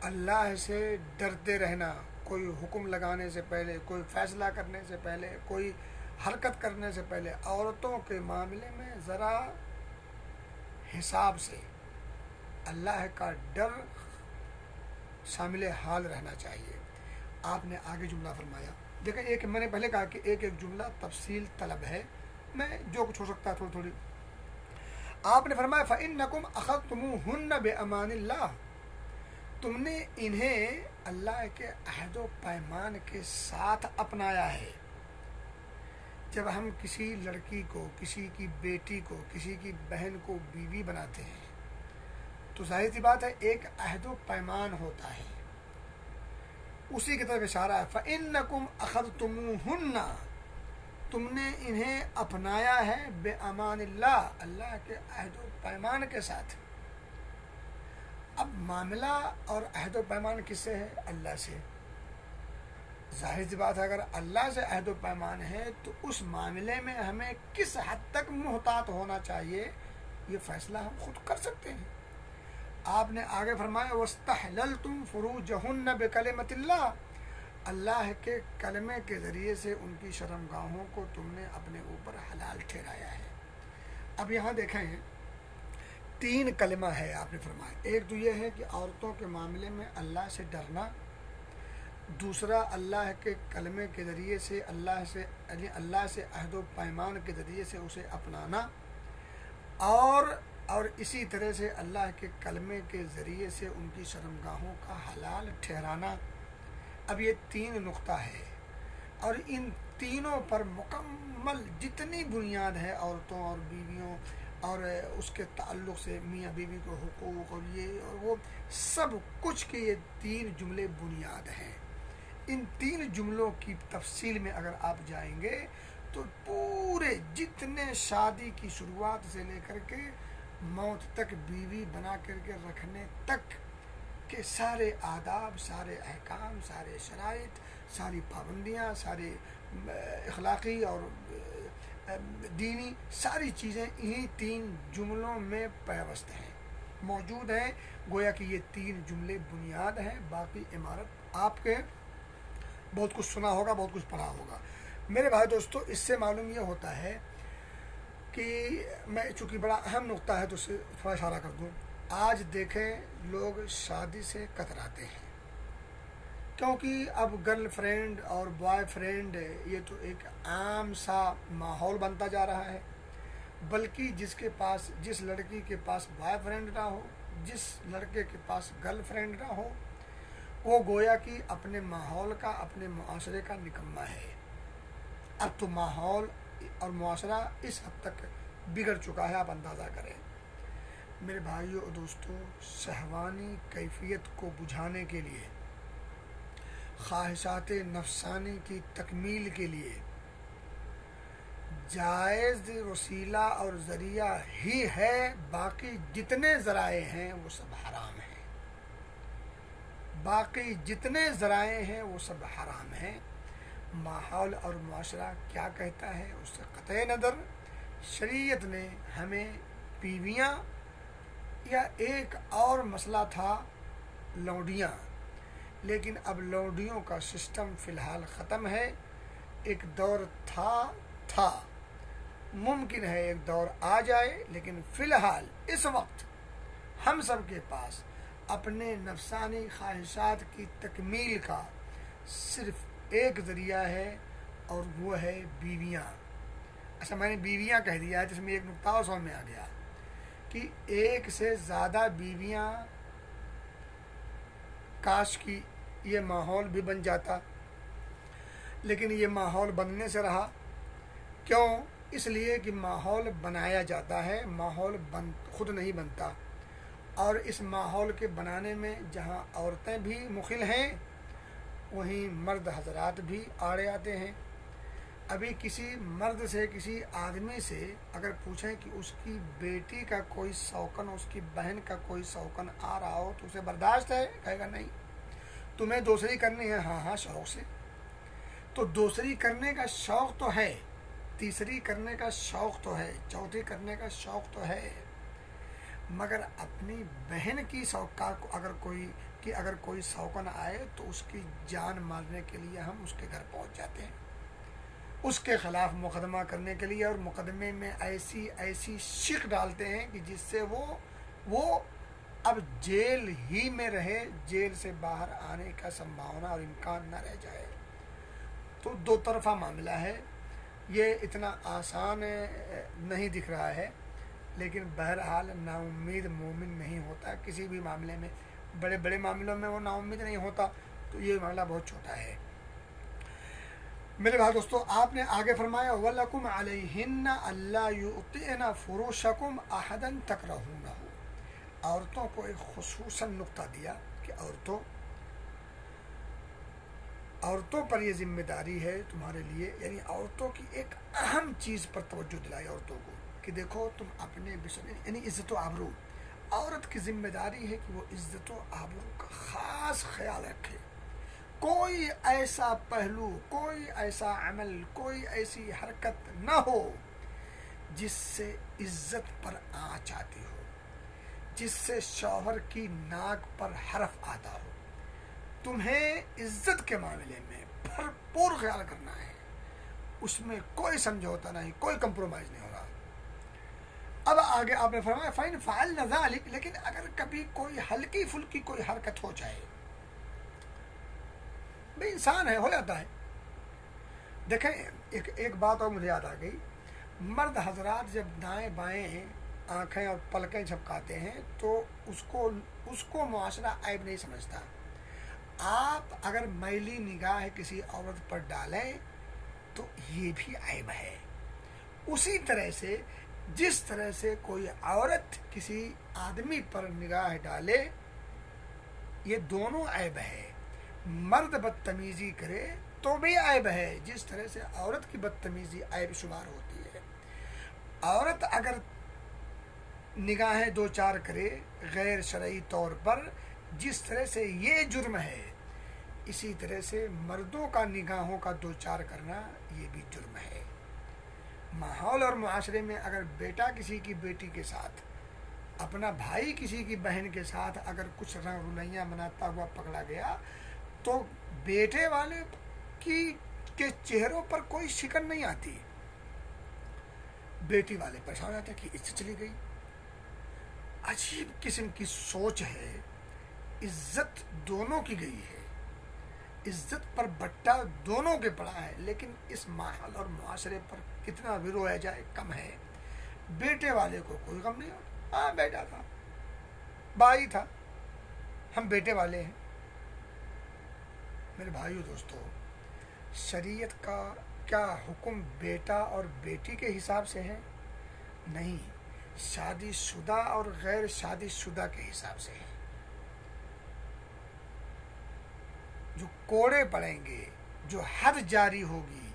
اللہ سے ڈرتے رہنا، کوئی حکم لگانے سے پہلے، کوئی فیصلہ کرنے سے پہلے، کوئی حرکت کرنے سے پہلے عورتوں کے معاملے میں ذرا حساب سے اللہ کا ڈر شامل حال رہنا چاہیے۔ آپ نے آگے جملہ فرمایا، دیکھیں ایک میں نے پہلے کہا کہ ایک ایک جملہ تفصیل طلب ہے، میں جو کچھ ہو سکتا ہے تھوڑی تھوڑی۔ آپ نے فرمایا فَإِنَّكُمْ أَخَذْتُمُوهُنَّ بِأَمَانِ اللَّهِ، تم نے انہیں اللہ کے عہد و پیمان کے ساتھ اپنایا ہے۔ جب ہم کسی لڑکی کو، کسی کی بیٹی کو، کسی کی بہن کو بیوی بناتے ہیں تو ظاہر سی بات ہے ایک عہد و پیمان ہوتا ہے، اسی کی طرف اشارہ ہے۔ فَإِنَّكُمْ أَخَذْتُمُوهُنَّ، تم نے انہیں اپنایا ہے بِأَمَانِ اللَّهِ، اللہ کے عہد و پیمان کے ساتھ۔ اب معاملہ اور عہد و پیمان کس سے ہے؟ اللہ سے۔ ظاہر سی بات ہے اگر اللہ سے عہد و پیمان ہے تو اس معاملے میں ہمیں کس حد تک محتاط ہونا چاہیے یہ فیصلہ ہم خود کر سکتے ہیں۔ آپ نے آگے فرمایا وَاسْتَحْلَلْتُمْ فُرُوجَهُنَّ بِكَلِمَةِ اللَّهِ، اللہ کے کلمے کے ذریعے سے ان کی شرمگاہوں کو تم نے اپنے اوپر حلال ٹھہرایا ہے۔ اب یہاں دیکھیں 3 کلمہ ہے آپ نے فرمایا، ایک تو یہ ہے کہ عورتوں کے معاملے میں اللہ سے ڈرنا، دوسرا اللہ کے کلمے کے ذریعے سے اللہ سے عہد و پیمان کے ذریعے سے اسے اپنانا، اور اسی طرح سے اللہ کے کلمے کے ذریعے سے ان کی شرمگاہوں کا حلال ٹھہرانا۔ اب یہ 3 نقطہ ہے، اور ان تینوں پر مکمل جتنی بنیاد ہے عورتوں اور بیویوں اور اس کے تعلق سے میاں بیوی کے حقوق اور یہ اور وہ سب کچھ کے یہ 3 جملے بنیاد ہیں۔ ان 3 جملوں کی تفصیل میں اگر آپ جائیں گے تو پورے جتنے شادی کی شروعات سے لے کر کے موت تک بیوی بنا کر کے رکھنے تک کے سارے آداب، سارے احکام، سارے شرائط، ساری پابندیاں، سارے اخلاقی اور دینی ساری چیزیں انہی 3 جملوں میں پیوست ہیں، موجود ہیں۔ گویا کہ یہ 3 جملے بنیاد ہیں، باقی عمارت آپ کے بہت کچھ سنا ہوگا، بہت کچھ پڑھا ہوگا۔ میرے بھائی دوستو، اس سے معلوم یہ ہوتا ہے کہ میں چونکہ بڑا اہم نقطہ ہے تو اسے تھوڑا اشارہ کر دوں۔ آج دیکھیں لوگ شادی سے کتراتے ہیں، کیونکہ اب گرل فرینڈ اور بوائے فرینڈ یہ تو ایک عام سا ماحول بنتا جا رہا ہے، بلکہ جس لڑکی کے پاس بوائے فرینڈ نہ ہو، جس لڑکے کے پاس گرل فرینڈ نہ ہو، وہ گویا کہ اپنے ماحول کا، اپنے معاشرے کا نکمہ ہے۔ اب تو ماحول اور معاشرہ اس حد تک بگڑ چکا ہے، آپ اندازہ کریں۔ میرے بھائیوں اور دوستوں، شہوانی کیفیت کو بجھانے کے لیے، خواہشات نفسانی کی تکمیل کے لیے جائز وسیلہ اور ذریعہ ہی ہے، باقی جتنے ذرائع ہیں وہ سب حرام ہیں، باقی جتنے ذرائع ہیں وہ سب حرام ہیں۔ ماحول اور معاشرہ کیا کہتا ہے اس سے قطع نظر شریعت نے ہمیں بیویاں، یا ایک اور مسئلہ تھا لونڈیاں، لیکن اب لونڈیوں کا سسٹم فی الحال ختم ہے۔ ایک دور تھا ممکن ہے ایک دور آ جائے، لیکن فی الحال اس وقت ہم سب کے پاس اپنے نفسانی خواہشات کی تکمیل کا صرف ایک ذریعہ ہے اور وہ ہے بیویاں۔ اچھا، میں نے بیویاں کہہ دیا ہے، جس میں ایک نقطہ اور سمجھ میں آ گیا کہ ایک سے زیادہ بیویاں کاش کی یہ ماحول بھی بن جاتا، لیکن یہ ماحول بننے سے رہا کیوں؟ اس لیے کہ ماحول بنایا جاتا ہے، ماحول خود نہیں بنتا، اور اس ماحول کے بنانے میں جہاں عورتیں بھی مخل ہیں وہیں مرد حضرات بھی آڑے آتے ہیں۔ ابھی کسی مرد سے، کسی آدمی سے اگر پوچھیں کہ اس کی بیٹی کا کوئی شوقن، اس کی بہن کا کوئی شوقن آ رہا ہو تو اسے برداشت ہے؟ کہے گا نہیں۔ تمہیں دوسری کرنی ہے؟ ہاں ہاں شوق سے۔ تو دوسری کرنے کا شوق تو ہے، تیسری کرنے کا شوق تو ہے، چوتھی کرنے کا شوق تو ہے، مگر اپنی بہن کی شوق اگر کوئی شوقن آئے تو اس کی جان مارنے کے لیے ہم اس کے گھر پہنچ جاتے ہیں، اس کے خلاف مقدمہ کرنے کے لیے، اور مقدمے میں ایسی شک ڈالتے ہیں کہ جس سے وہ اب جیل ہی میں رہے، جیل سے باہر آنے کا سمبھاونا اور امکان نہ رہ جائے۔ تو دو طرفہ معاملہ ہے، یہ اتنا آسان نہیں دکھ رہا ہے، لیکن بہرحال نا امید مومن نہیں ہوتا کسی بھی معاملے میں۔ بڑے بڑے معاملوں میں وہ نا امید نہیں ہوتا، تو یہ معاملہ بہت چھوٹا ہے۔ میرے بھائی دوستو، آپ نے آگے فرمایا وَلَكُمْ عَلَيْهِنَّ أَلَّا يُؤْتِئْنَ فُرُوشَكُمْ أَحَدًا تَكْرَهُونَهُ۔ عورتوں کو ایک خصوصاً نقطہ دیا کہ عورتوں پر یہ ذمہ داری ہے تمہارے لیے، یعنی عورتوں کی ایک اہم چیز پر توجہ دلائی عورتوں کو کہ دیکھو تم اپنے یعنی عزت و آبرو، عورت کی ذمہ داری ہے کہ وہ عزت و آبرو کا خاص خیال رکھے۔ کوئی ایسا پہلو، کوئی ایسا عمل، کوئی ایسی حرکت نہ ہو جس سے عزت پر آنچ آتی ہو، جس سے شوہر کی ناک پر حرف آتا ہو۔ تمہیں عزت کے معاملے میں بھرپور خیال کرنا ہے، اس میں کوئی سمجھوتا نہیں، کوئی کمپرومائز نہیں ہوگا۔ اب آگے آپ نے فرمایا فَإِنْ فَعَلْنَ ذَلِكَ، لیکن اگر کبھی کوئی ہلکی پھلکی کوئی حرکت ہو جائے، بھئی انسان ہے، ہو جاتا ہے۔ دیکھیں ایک بات اور مجھے یاد آ گئی، مرد حضرات جب دائیں بائیں آنکھیں اور پلکیں جھپکاتے ہیں تو اس کو معاشرہ عیب نہیں سمجھتا۔ آپ اگر میلی نگاہ کسی عورت پر ڈالیں تو یہ بھی عیب ہے۔ اسی طرح سے جس طرح سے کوئی عورت کسی آدمی پر نگاہ ڈالے، یہ دونوں عیب ہے۔ مرد بدتمیزی کرے تو بھی عیب ہے، جس طرح سے عورت کی بدتمیزی عیب شمار ہوتی ہے۔ عورت اگر نگاہیں دو چار کرے غیر شرعی طور پر، جس طرح سے یہ جرم ہے، اسی طرح سے مردوں کا نگاہوں کا دو چار کرنا یہ بھی جرم ہے۔ ماحول اور معاشرے میں اگر بیٹا کسی کی بیٹی کے ساتھ، اپنا بھائی کسی کی بہن کے ساتھ اگر کچھ رنگ رلیاں مناتا ہوا پکڑا گیا تو بیٹے والے کے چہروں پر کوئی شکن نہیں آتی، بیٹی والے پریشان آتے کہ عزت چلی گئی۔ عجیب قسم کی سوچ ہے، عزت دونوں کی گئی ہے، عزت پر بٹا دونوں کے پڑا ہے، لیکن اس ماحول اور معاشرے پر کتنا بھی رویا جائے کم ہے۔ بیٹے والے کو کوئی غم نہیں ہوتا، ہاں بیٹا تھا، بھائی تھا، ہم بیٹے والے ہیں۔ میرے بھائیو دوستو، شریعت کا کیا حکم بیٹا اور بیٹی کے حساب سے ہے؟ نہیں، شادی شدہ اور غیر شادی شدہ کے حساب سے ہے۔ جو کوڑے پڑیں گے، جو حد جاری ہوگی،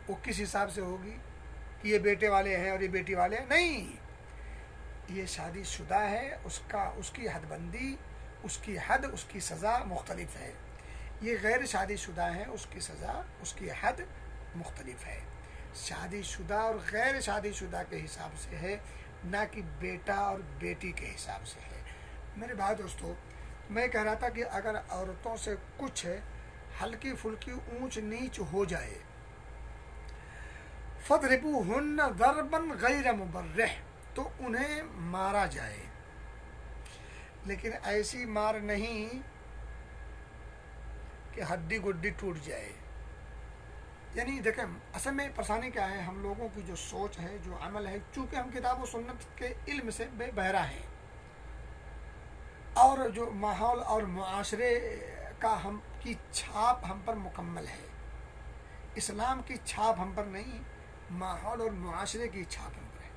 وہ کس حساب سے ہوگی کہ یہ بیٹے والے ہیں اور یہ بیٹی والے ہیں؟ نہیں، یہ شادی شدہ ہے، اس کی حد بندی، اس کی حد، اس کی سزا مختلف ہے۔ یہ غیر شادی شدہ ہیں، اس کی سزا، اس کی حد مختلف ہے۔ شادی شدہ اور غیر شادی شدہ کے حساب سے ہے، نہ کہ بیٹا اور بیٹی کے حساب سے ہے۔ میرے بھائی دوستو، میں کہہ رہا تھا کہ اگر عورتوں سے کچھ ہلکی پھلکی اونچ نیچ ہو جائے، فَاضْرِبُوهُنَّ ضَرْبًا غَيْرَ مُبَرِّحٍ، تو انہیں مارا جائے، لیکن ایسی مار نہیں کہ ہڈی گڈی ٹوٹ جائے. یعنی دیکھیں اصل میں پریشانی کیا ہے، ہم لوگوں کی جو سوچ ہے، جو عمل ہے، چونکہ ہم کتاب و سنت کے علم سے بے بہرا ہیں، اور جو ماحول اور معاشرے کا ہم کی چھاپ ہم پر مکمل ہے. اسلام کی چھاپ ہم پر نہیں، ماحول اور معاشرے کی چھاپ ہم پر ہے.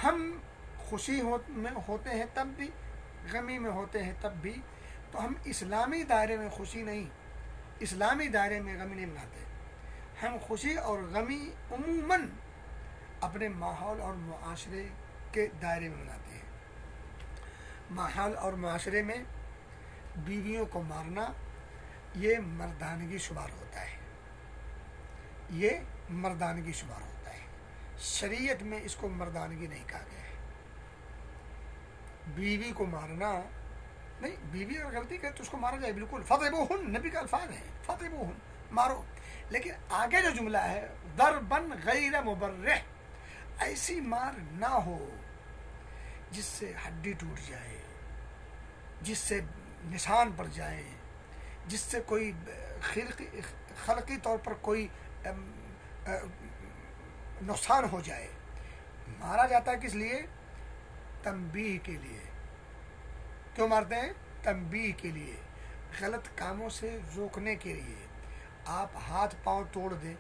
ہم خوشی میں ہوتے ہیں تب بھی، غمی میں ہوتے ہیں تب بھی، تو ہم اسلامی دائرے میں خوشی نہیں، اسلامی دائرے میں غمی نہیں مناتے. ہم خوشی اور غمی عموماً اپنے ماحول اور معاشرے کے دائرے میں مناتے ہیں. ماحول اور معاشرے میں بیویوں کو مارنا یہ مردانگی شمار ہوتا ہے، یہ مردانگی شمار ہوتا ہے. شریعت میں اس کو مردانگی نہیں کہا گیا ہے. بیوی کو مارنا نہیں، بیوی اگر غلطی کرے تو اس کو مارا جائے بالکل. فَضْرِبُوهُنَّ نبی کا الفاظ ہیں، فَضْرِبُوهُنَّ مارو. لیکن آگے جو جملہ ہے ضرباً غیر مبرح، ایسی مار نہ ہو جس سے ہڈی ٹوٹ جائے، جس سے نشان پڑ جائے، جس سے کوئی خلقی طور پر کوئی نقصان ہو جائے. مارا جاتا ہے کس لیے؟ تنبیہ کے لیے. کیوں مارتے ہیں؟ تنبیہ کے لیے، غلط کاموں سے روکنے کے لیے. آپ ہاتھ پاؤں توڑ دیں،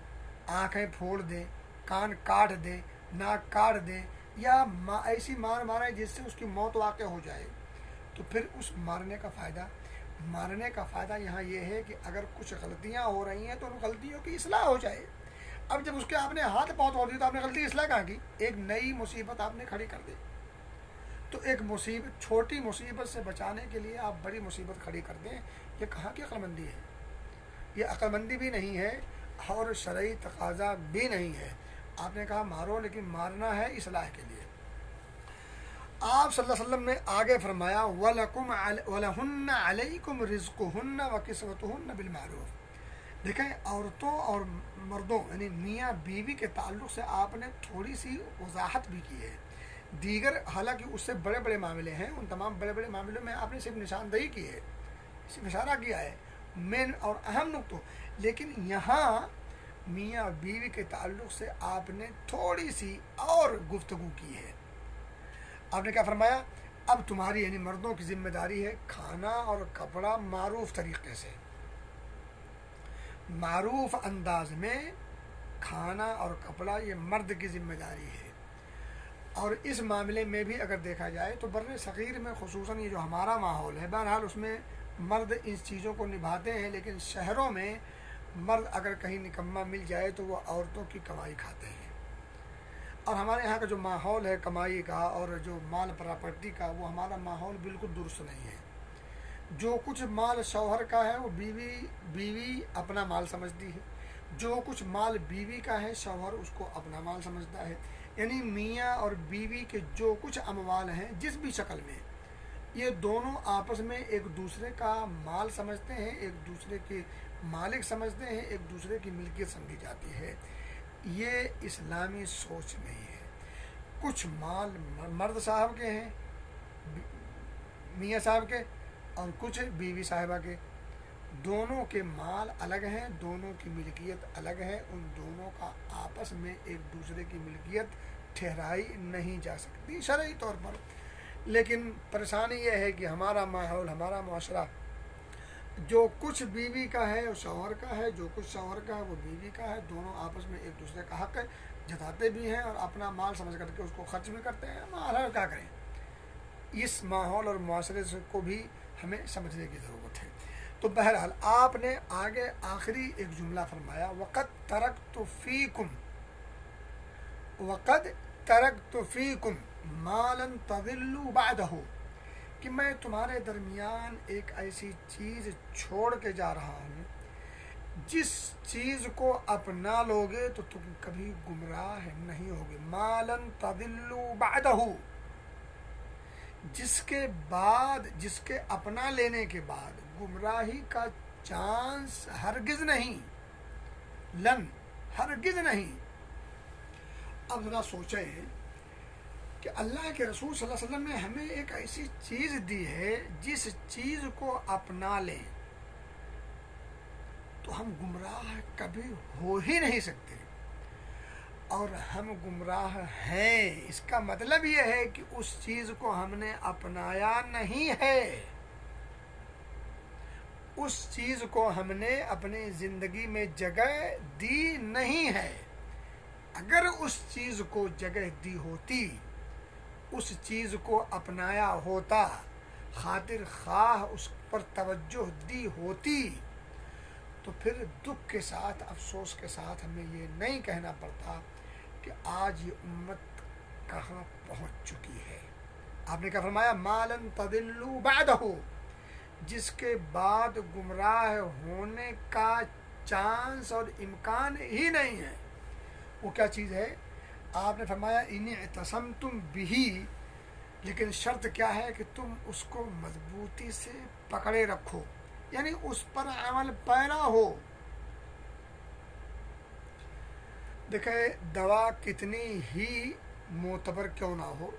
آنکھیں پھوڑ دیں، کان کاٹ دیں، ناک کاٹ دیں، یا ایسی مار ماریں جس سے اس کی موت واقع ہو جائے، تو پھر اس مارنے کا فائدہ یہاں یہ ہے کہ اگر کچھ غلطیاں ہو رہی ہیں تو ان غلطیوں کی اصلاح ہو جائے. اب جب اس کے آپ نے ہاتھ پاؤں توڑ دی تو آپ نے غلطی اصلاح کہاں کی؟ ایک نئی مصیبت آپ نے کھڑی کر دی. تو ایک مصیبت، چھوٹی مصیبت سے بچانے کے لیے آپ بڑی مصیبت کھڑی کر دیں، یہ کہاں کی عقل مندی ہے؟ یہ عقل مندی بھی نہیں ہے اور شرعی تقاضا بھی نہیں ہے. آپ نے کہا مارو، لیکن مارنا ہے اصلاح کے لیے. آپ صلی اللہ علیہ وسلم نے آگے فرمایا وَلَهُنَّ عَلَيْكُمْ رِزْقُهُنَّ وَكِسْوَتُهُنَّ بِالْمَعْرُوفِ. دیکھیں عورتوں اور مردوں یعنی میاں بیوی کے تعلق سے آپ نے تھوڑی سی وضاحت بھی کی ہے. دیگر حالانکہ اس سے بڑے بڑے معاملے ہیں، ان تمام بڑے بڑے معاملوں میں آپ نے صرف نشاندہی کی ہے، صرف اشارہ کیا ہے مین اور اہم نقطوں. لیکن یہاں میاں بیوی کے تعلق سے آپ نے تھوڑی سی اور گفتگو کی ہے. آپ نے کیا فرمایا؟ اب تمہاری یعنی مردوں کی ذمہ داری ہے کھانا اور کپڑا معروف طریقے سے، معروف انداز میں کھانا اور کپڑا یہ مرد کی ذمہ داری ہے. اور اس معاملے میں بھی اگر دیکھا جائے تو بر صغیر میں خصوصاً یہ جو ہمارا ماحول ہے، بہرحال اس میں مرد ان چیزوں کو نبھاتے ہیں، لیکن شہروں میں مرد اگر کہیں نکمہ مل جائے تو وہ عورتوں کی کمائی کھاتے ہیں. اور ہمارے یہاں کا جو ماحول ہے کمائی کا اور جو مال پراپرٹی کا، وہ ہمارا ماحول بالکل درست نہیں ہے. جو کچھ مال شوہر کا ہے وہ بیوی اپنا مال سمجھتی ہے، جو کچھ مال بیوی کا ہے شوہر اس کو اپنا مال سمجھتا ہے. یعنی میاں اور بیوی کے جو کچھ اموال ہیں جس بھی شکل میں، یہ دونوں آپس میں ایک دوسرے کا مال سمجھتے ہیں، ایک دوسرے کے مالک سمجھتے ہیں، ایک دوسرے کی ملکیت سمجھی جاتی ہے. یہ اسلامی سوچ نہیں ہے. کچھ مال مرد صاحب کے ہیں، میاں صاحب کے، اور کچھ بیوی صاحبہ کے. دونوں کے مال الگ ہیں، دونوں کی ملکیت الگ ہے، ان دونوں کا آپس میں ایک دوسرے کی ملکیت ٹھہرائی نہیں جا سکتی شرعی طور پر. لیکن پریشانی یہ ہے کہ ہمارا ماحول، ہمارا معاشرہ، جو کچھ بیوی کا ہے وہ شوہر کا ہے، جو کچھ شوہر کا ہے وہ بیوی کا ہے. دونوں آپس میں ایک دوسرے کا حق جتاتے بھی ہیں اور اپنا مال سمجھ کر کے اس کو خرچ بھی کرتے ہیں. ہمارا کیا کریں؟ اس ماحول اور معاشرے کو بھی ہمیں سمجھنے کی ضرورت ہے. تو بہرحال آپ نے آگے آخری ایک جملہ فرمایا وَقَدْ تَرَكْتُ فِيكُمْ مَا لَن تَضِلُّوا بَعْدَهُ، کہ میں تمہارے درمیان ایک ایسی چیز چھوڑ کے جا رہا ہوں جس چیز کو اپنا لوگے تو تم کبھی گمراہ نہیں ہوگے. مَا لَن تَضِلُّوا بَعْدَهُ، جس کے بعد، جس کے اپنا لینے کے بعد گمراہی کا چانس ہرگز نہیں، لن ہرگز نہیں. اب ذرا سوچیں کہ اللہ کے رسول صلی اللہ علیہ وسلم نے ہمیں ایک ایسی چیز دی ہے جس چیز کو اپنا لیں تو ہم گمراہ کبھی ہو ہی نہیں سکتے، اور ہم گمراہ ہیں اس کا مطلب یہ ہے کہ اس چیز کو ہم نے اپنایا نہیں ہے، اس چیز کو ہم نے اپنی زندگی میں جگہ دی نہیں ہے۔ اگر اس چیز کو جگہ دی ہوتی، اس چیز کو اپنایا ہوتا، خاطر خواہ اس پر توجہ دی ہوتی، تو پھر دکھ کے ساتھ، افسوس کے ساتھ ہمیں یہ نہیں کہنا پڑتا کہ آج یہ امت کہاں پہنچ چکی ہے۔ آپ نے کیا فرمایا؟ مالن تضلوا بعدہ، جس کے بعد گمراہ ہونے کا چانس اور امکان ہی نہیں ہے۔ وہ کیا چیز ہے؟ آپ نے فرمایا ان اعتصمتم بہ، لیکن شرط کیا ہے کہ تم اس کو مضبوطی سے پکڑے رکھو، یعنی اس پر عمل پیرا ہو۔ دیکھیں، دوا کتنی ہی معتبر کیوں نہ ہو،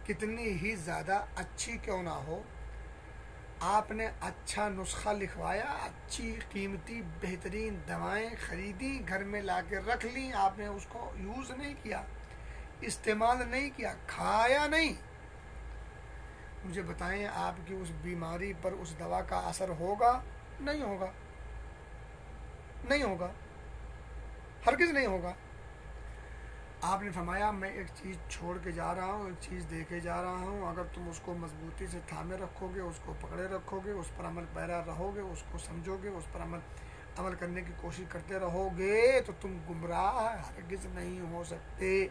کتنی ہی زیادہ اچھی کیوں نہ ہو، آپ نے اچھا نسخہ لکھوایا، اچھی قیمتی بہترین دوائیں خریدی، گھر میں لا کے رکھ لیں، آپ نے اس کو یوز نہیں کیا، استعمال نہیں کیا، کھایا نہیں، مجھے بتائیں آپ کی اس بیماری پر اس دوا کا اثر ہوگا؟ نہیں ہوگا، نہیں ہوگا، ہرگز نہیں ہوگا۔ آپ نے فرمایا میں ایک چیز چھوڑ کے جا رہا ہوں، ایک چیز دے کے جا رہا ہوں، اگر تم اس کو مضبوطی سے تھامے رکھو گے، اس کو پکڑے رکھو گے، اس پر عمل پیرا رہو گے، اس کو سمجھو گے، اس پر عمل کرنے کی کوشش کرتے رہو گے، تو تم گمراہ ہرگز نہیں ہو سکتے۔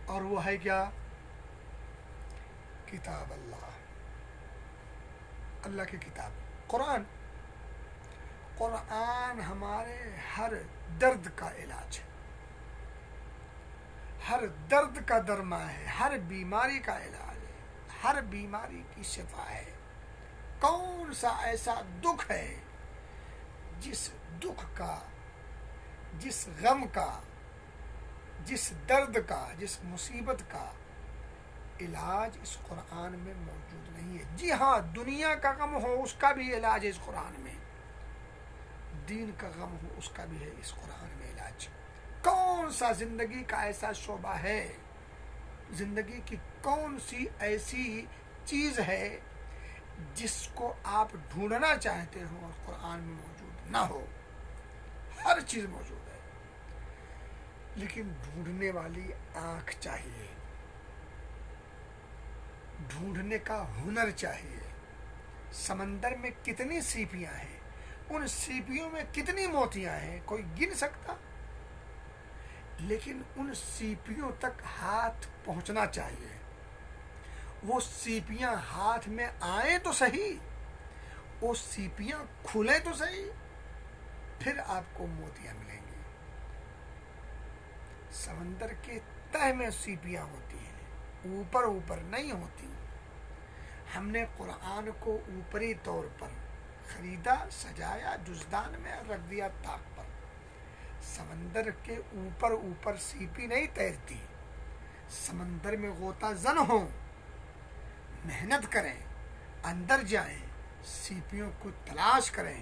اور وہ ہے کیا؟ کتاب اللہ، اللہ کی کتاب قرآن۔ قرآن ہمارے ہر درد کا علاج ہے، ہر درد کا درما ہے، ہر بیماری کا علاج ہے، ہر بیماری کی شفا ہے۔ کون سا ایسا دکھ ہے جس دکھ کا، جس غم کا، جس درد کا، جس مصیبت کا علاج اس قرآن میں موجود نہیں ہے؟ جی ہاں، دنیا کا غم ہو اس کا بھی علاج ہے اس قرآن میں، دین کا غم ہو اس کا بھی ہے اس قرآن میں علاج۔ کون سا زندگی کا ایسا شعبہ ہے، زندگی کی کون سی ایسی چیز ہے جس کو آپ ڈھونڈنا چاہتے ہو اور قرآن میں موجود نہ ہو؟ ہر چیز موجود ہے، لیکن ڈھونڈنے والی آنکھ چاہیے، ڈھونڈنے کا ہنر چاہیے۔ سمندر میں کتنی سیپیاں ہیں، ان سیپیوں میں کتنی موتیاں ہیں، کوئی گن سکتا؟ لیکن ان سیپیوں تک ہاتھ پہنچنا چاہیے، وہ سیپیاں ہاتھ میں آئیں تو صحیح، وہ سیپیاں کھلیں تو صحیح، پھر آپ کو موتیاں ملیں گی۔ سمندر کے تہ میں سیپیاں ہوتی ہیں، اوپر اوپر نہیں ہوتی۔ ہم نے قرآن کو اوپری طور پر خریدا، سجایا، جزدان میں رکھ دیا طاق پر۔ سمندر کے اوپر اوپر سیپی نہیں تیرتی، سمندر میں غوطہ زن ہوں، محنت کریں، اندر جائیں، سیپیوں کو تلاش کریں،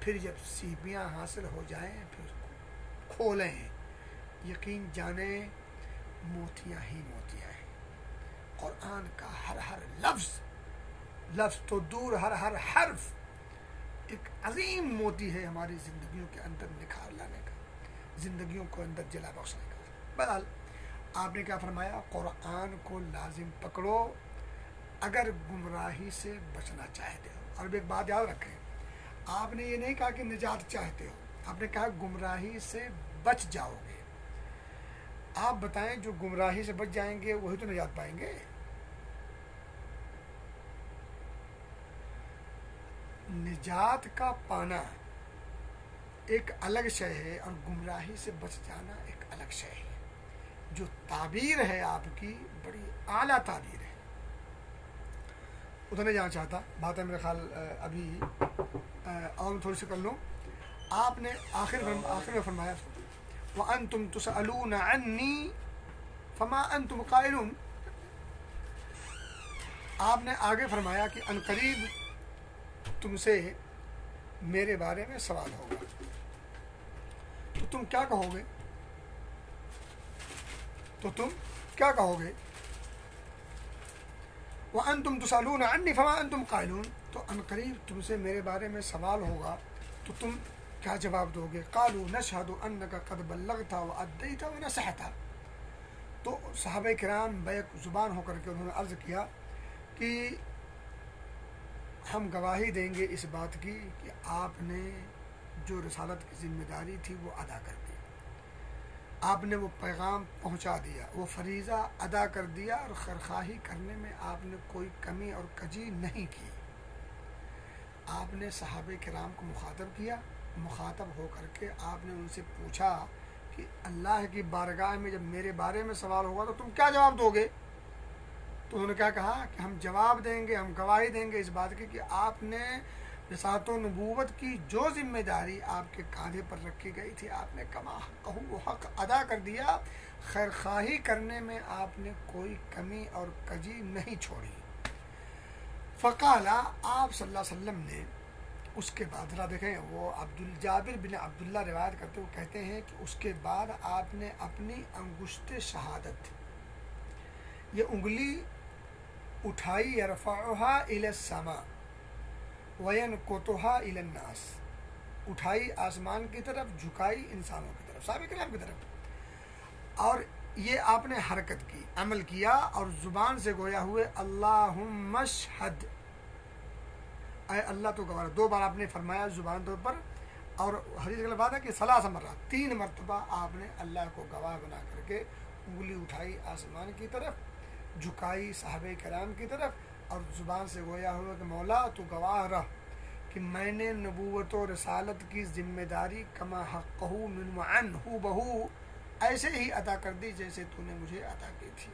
پھر جب سیپیاں حاصل ہو جائیں پھر اس کو کھولیں، یقین جانیں موتیاں ہی موتیاں ہیں۔ قرآن کا ہر ہر لفظ تو دور، ہر ہر حرف ایک عظیم موتی ہے ہماری زندگیوں کے اندر نکھار لانے کا، زندگیوں کو اندر جلا بخشنے کا۔ بہرحال آپ نے کیا فرمایا؟ قرآن کو لازم پکڑو اگر گمراہی سے بچنا چاہتے ہو۔ اور ایک بات یاد رکھیں، آپ نے یہ نہیں کہا کہ نجات چاہتے ہو، آپ نے کہا گمراہی سے بچ جاؤ گے۔ آپ بتائیں جو گمراہی سے بچ جائیں گے وہی تو نجات پائیں گے۔ نجات کا پانا ایک الگ شے ہے اور گمراہی سے بچ جانا ایک الگ شے ہے۔ جو تعبیر ہے آپ کی بڑی اعلیٰ تعبیر ہے، ادھر نہیں جانا چاہتا، بات ہے میرے خیال ابھی اور تھوڑی سی کر لوں۔ آپ نے آخر میں فرمایا وَأَنْتُمْ تُسْأَلُونَ عَنِّي فما انتم قائلون، آپ نے آگے فرمایا کہ عنقریب تم سے میرے بارے میں سوال ہوگا، تو تم کیا کہو گے؟ وَأَنْتُمْ تُسْأَلُونَ عَنِّي فَمَا أَنْتُمْ قَائِلُونَ، تو عنقریب تم سے میرے بارے میں سوال ہوگا تو تم کیا جواب دو گے؟ قَالُوا نَشْهَدُ أَنَّكَ قَدْ بَلَّغْتَ وَأَدَّيْتَ وَنَصَحْتَ، تو صحابہ کرام بیک زبان ہو کر کے انہوں نے عرض کیا کہ ہم گواہی دیں گے اس بات کی کہ آپ نے جو رسالت کی ذمہ داری تھی وہ ادا کر دی، آپ نے وہ پیغام پہنچا دیا، وہ فریضہ ادا کر دیا، اور خیرخواہی کرنے میں آپ نے کوئی کمی اور کجی نہیں کی۔ آپ نے صحابہ کرام کو مخاطب ہو کر کے آپ نے ان سے پوچھا کہ اللہ کی بارگاہ میں جب میرے بارے میں سوال ہوگا تو تم کیا جواب دو گے؟ تو انہوں نے کیا کہا کہ ہم جواب دیں گے، ہم گواہی دیں گے اس بات کی کہ آپ نے رسالت و نبوت کی جو ذمہ داری آپ کے کاندھے پر رکھی گئی تھی آپ نے کما حق وہ حق ادا کر دیا، خیر خواہی کرنے میں آپ نے کوئی کمی اور کجی نہیں چھوڑی۔ فقالا، آپ صلی اللہ علیہ وسلم نے اس کے بعد، ذرا دیکھیں وہ جابر بن عبداللہ روایت کرتے ہوئے کہتے ہیں کہ اس کے بعد آپ نے اپنی انگشت شہادت، یہ انگلی اٹھائی، یرفعها الی السماء وینکتها الی الناس، اٹھائی آسمان کی طرف، جھکائی انسانوں کی طرف، صحابہ کرام کی طرف، اور یہ آپ نے حرکت کی، عمل کیا، اور زبان سے گویا ہوئے اللہم اشہد، اے اللہ تو گواہ، 2 بار آپ نے فرمایا زبان طور پر، اور حدیث کا بات ہے کہ 3 مرات 3 مرتبہ آپ نے اللہ کو گواہ بنا کر کے انگلی اٹھائی آسمان کی طرف، جھکائی صحابہ کرام کی طرف، اور زبان سے گویا ہوا کہ مولا تو گواہ رہ کہ میں نے نبوت و رسالت کی ذمہ داری کما حقہ من عنہ بہو ایسے ہی ادا کر دی جیسے تو نے مجھے عطا کی تھی،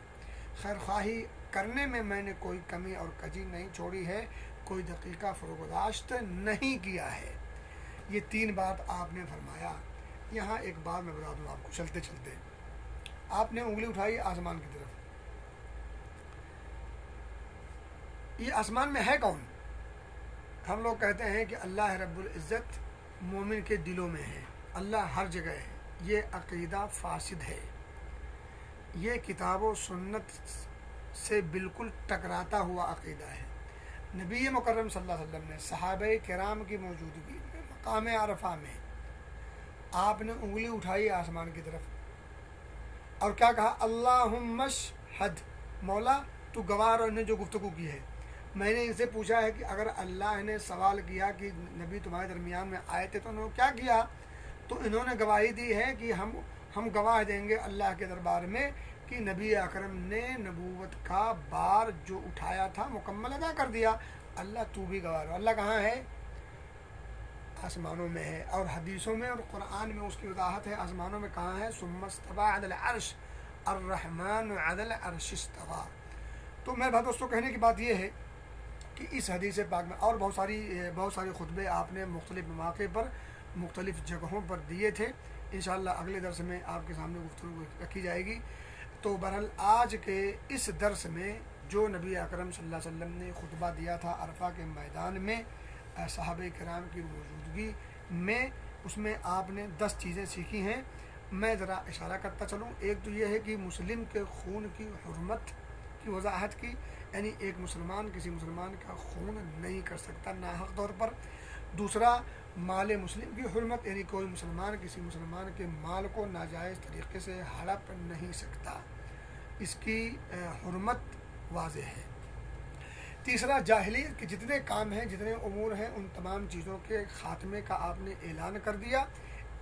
خیر خواہی کرنے میں نے کوئی کمی اور کجی نہیں چھوڑی ہے، کوئی دقیقہ فروگزاشت نہیں کیا ہے۔ یہ 3 بات آپ نے فرمایا۔ یہاں ایک بات میں بتا دوں آپ کو چلتے چلتے، آپ نے انگلی اٹھائی آسمان کی طرف، یہ آسمان میں ہے کون؟ ہم لوگ کہتے ہیں کہ اللہ رب العزت مومن کے دلوں میں ہے، اللہ ہر جگہ ہے، یہ عقیدہ فاسد ہے، یہ کتاب و سنت سے بالکل ٹکراتا ہوا عقیدہ ہے۔ نبی مکرم صلی اللہ علیہ وسلم نے صحابہ کرام کی موجودگی میں مقام عرفہ میں آپ نے انگلی اٹھائی آسمان کی طرف اور کیا کہا؟ اللہم اشہد، مولا تو گواہ رہ، نے جو گفتگو کی ہے، میں نے ان سے پوچھا ہے کہ اگر اللہ نے سوال کیا کہ نبی تمہارے درمیان میں آئے تھے تو انہوں نے کیا کیا؟ تو انہوں نے گواہی دی ہے کہ ہم گواہ دیں گے اللہ کے دربار میں کہ نبی اکرم نے نبوت کا بار جو اٹھایا تھا مکمل ادا کر دیا۔ اللہ تو بھی گواہ رہو، اللہ کہاں ہے؟ آسمانوں میں ہے، اور حدیثوں میں اور قرآن میں اس کی وضاحت ہے آسمانوں میں کہاں ہے، ثم استوى علی العرش الرحمن علی العرش استوى۔ تو میرے بھائی دوستوں کہنے کی بات یہ ہے کہ اس حدیث پاک میں اور بہت ساری خطبے آپ نے مختلف مواقع پر مختلف جگہوں پر دیے تھے، انشاءاللہ اگلے درس میں آپ کے سامنے گفتگو رکھی جائے گی۔ تو بہرحال آج کے اس درس میں جو نبی اکرم صلی اللہ علیہ وسلم نے خطبہ دیا تھا عرفہ کے میدان میں صحابہ کرام کی موجودگی میں، اس میں آپ نے 10 چیزیں سیکھی ہیں، میں ذرا اشارہ کرتا چلوں۔ ایک تو یہ ہے کہ مسلم کے خون کی حرمت کی وضاحت کی، یعنی ایک مسلمان کسی مسلمان کا خون نہیں کر سکتا ناحق طور پر۔ دوسرا، مال مسلم کی حرمت، یعنی کوئی مسلمان کسی مسلمان کے مال کو ناجائز طریقے سے ہڑپ نہیں سکتا، اس کی حرمت واضح ہے۔ تیسرا، جاہلیت کے جتنے کام ہیں، جتنے امور ہیں، ان تمام چیزوں کے خاتمے کا آپ نے اعلان کر دیا،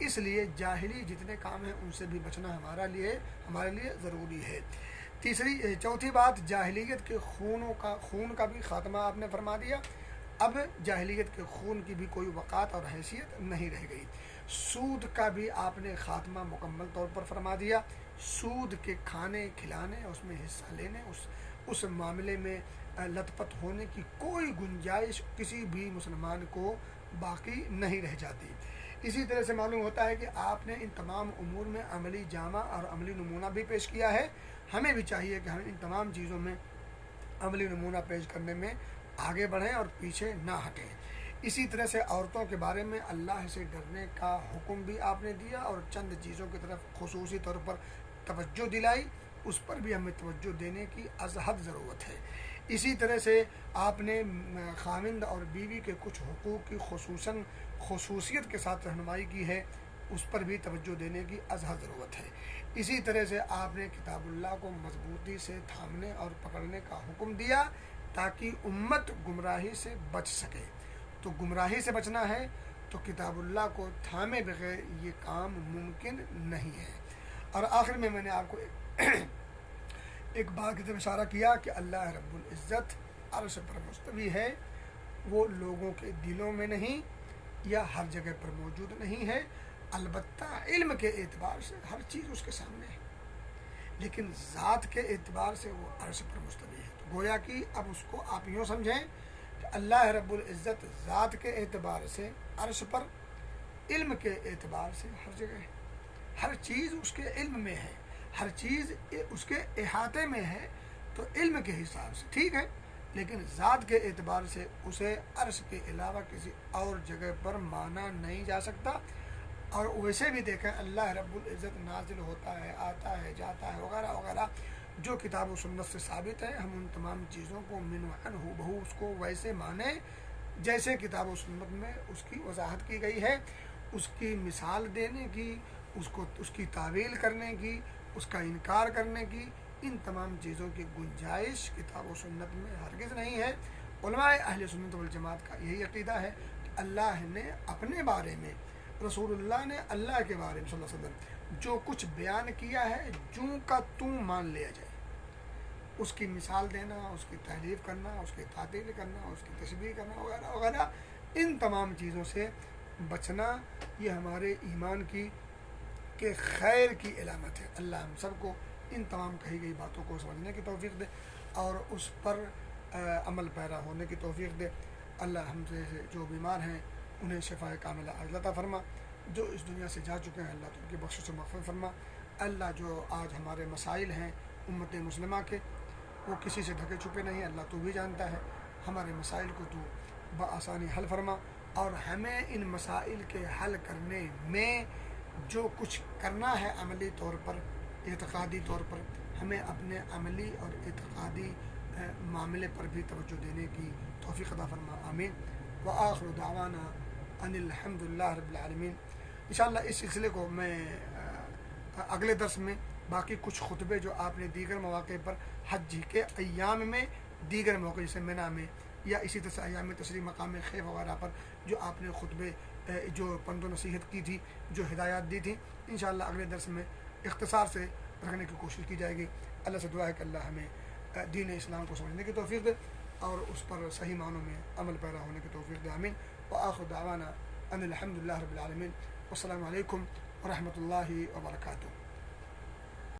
اس لیے جاہلی جتنے کام ہیں ان سے بھی بچنا ہمارے لیے ضروری ہے۔ چوتھی بات، جاہلیت کے خون کا بھی خاتمہ آپ نے فرما دیا، اب جاہلیت کے خون کی بھی کوئی وقات اور حیثیت نہیں رہ گئی۔ سود کا بھی آپ نے خاتمہ مکمل طور پر فرما دیا، سود کے کھانے کھلانے، اس میں حصہ لینے، اس معاملے میں لت پت ہونے کی کوئی گنجائش کسی بھی مسلمان کو باقی نہیں رہ جاتی۔ اسی طرح سے معلوم ہوتا ہے کہ آپ نے ان تمام امور میں عملی جامہ اور عملی نمونہ بھی پیش کیا ہے۔ ہمیں بھی چاہیے کہ ہم ان تمام چیزوں میں عملی نمونہ پیش کرنے میں آگے بڑھیں اور پیچھے نہ ہٹیں۔ اسی طرح سے عورتوں کے بارے میں اللہ سے ڈرنے کا حکم بھی آپ نے دیا اور چند چیزوں کی طرف خصوصی طور پر توجہ دلائی، اس پر بھی ہمیں توجہ دینے کی از حد ضرورت ہے۔ اسی طرح سے آپ نے خاوند اور بیوی کے کچھ حقوق کی خصوصیت کے ساتھ رہنمائی کی ہے، اس پر بھی توجہ دینے کی از حد ضرورت ہے۔ اسی طرح سے آپ نے کتاب اللہ کو مضبوطی سے تھامنے اور پکڑنے کا حکم دیا تاکہ امت گمراہی سے بچ سکے۔ تو گمراہی سے بچنا ہے تو کتاب اللہ کو تھامے بغیر یہ کام ممکن نہیں ہے۔ اور آخر میں نے آپ کو ایک بات کی طرف اشارہ کیا کہ اللہ رب العزت عرش پر مستوی ہے، وہ لوگوں کے دلوں میں نہیں یا ہر جگہ پر موجود نہیں ہے، البتہ علم کے اعتبار سے ہر چیز اس کے سامنے ہے، لیکن ذات کے اعتبار سے وہ عرش پر مستوی ہے۔ تو گویا کہ اب اس کو آپ یوں سمجھیں کہ اللہ رب العزت ذات کے اعتبار سے عرش پر، علم کے اعتبار سے ہر جگہ ہے، ہر چیز اس کے علم میں ہے، ہر چیز اس کے احاطے میں ہے، تو علم کے حساب سے ٹھیک ہے، لیکن ذات کے اعتبار سے اسے عرش کے علاوہ کسی اور جگہ پر مانا نہیں جا سکتا۔ اور ویسے بھی دیکھیں اللہ رب العزت نازل ہوتا ہے، آتا ہے، جاتا ہے، وغیرہ وغیرہ، جو کتاب و سنت سے ثابت ہے، ہم ان تمام چیزوں کو من وعن ہو بہو اس کو ویسے مانیں جیسے کتاب و سنت میں اس کی وضاحت کی گئی ہے۔ اس کی مثال دینے کی، اس کی تعویل کرنے کی، اس کا انکار کرنے کی، ان تمام چیزوں کی گنجائش کتاب و سنت میں ہرگز نہیں ہے۔ علماء اہل سنت والجماعت کا یہی عقیدہ ہے کہ اللہ نے اپنے بارے میں، رسول اللہ نے اللہ کے بارے میں صلی اللہ علیہ وسلم جو کچھ بیان کیا ہے، جوں کا توں مان لیا جائے، اس کی مثال دینا، اس کی تعریف کرنا، اس کی تعطیل کرنا، اس کی تشبیہ کرنا، وغیرہ وغیرہ، ان تمام چیزوں سے بچنا یہ ہمارے ایمان کی کہ خیر کی علامت ہے۔ اللہ ہم سب کو ان تمام کہی گئی باتوں کو سمجھنے کی توفیق دے اور اس پر عمل پیرا ہونے کی توفیق دے۔ اللہ ہم سے جو بیمار ہیں انہیں شفاء کاملہ عاجلہ عطا فرما، جو اس دنیا سے جا چکے ہیں اللہ تو ان کی بخشش و مغفرت فرما۔ اللہ جو آج ہمارے مسائل ہیں امت مسلمہ کے، وہ کسی سے ڈھکے چھپے نہیں، اللہ تو بھی جانتا ہے، ہمارے مسائل کو تو بآسانی حل فرما، اور ہمیں ان مسائل کے حل کرنے میں جو کچھ کرنا ہے عملی طور پر، اعتقادی طور پر، ہمیں اپنے عملی اور اعتقادی معاملے پر بھی توجہ دینے کی توفیق عطا فرما، آمین۔ وآخر دعوانا ان الحمد للہ رب العالمین۔ انشاءاللہ اس سلسلے کو میں اگلے درس میں باقی کچھ خطبے جو آپ نے دیگر مواقع پر حج کے ایام میں، دیگر موقع جیسے مینا میں یا اسی طرح سے ایام تشریق مقام خیف وغیرہ پر جو آپ نے خطبے جو پند و نصیحت کی تھی، جو ہدایات دی تھی، انشاءاللہ اگلے درس میں اختصار سے رکھنے کی کوشش کی جائے گی۔ اللہ سے دعا ہے کہ اللہ ہمیں دین اسلام کو سمجھنے کی توفیق دے اور اس پر صحیح معنوں میں عمل پیرا ہونے کی توفیق دے، آمین۔ وآخر دعوانا ان الحمد للہ رب العالمین۔ والسلام علیکم ورحمۃ اللہ وبرکاتہ۔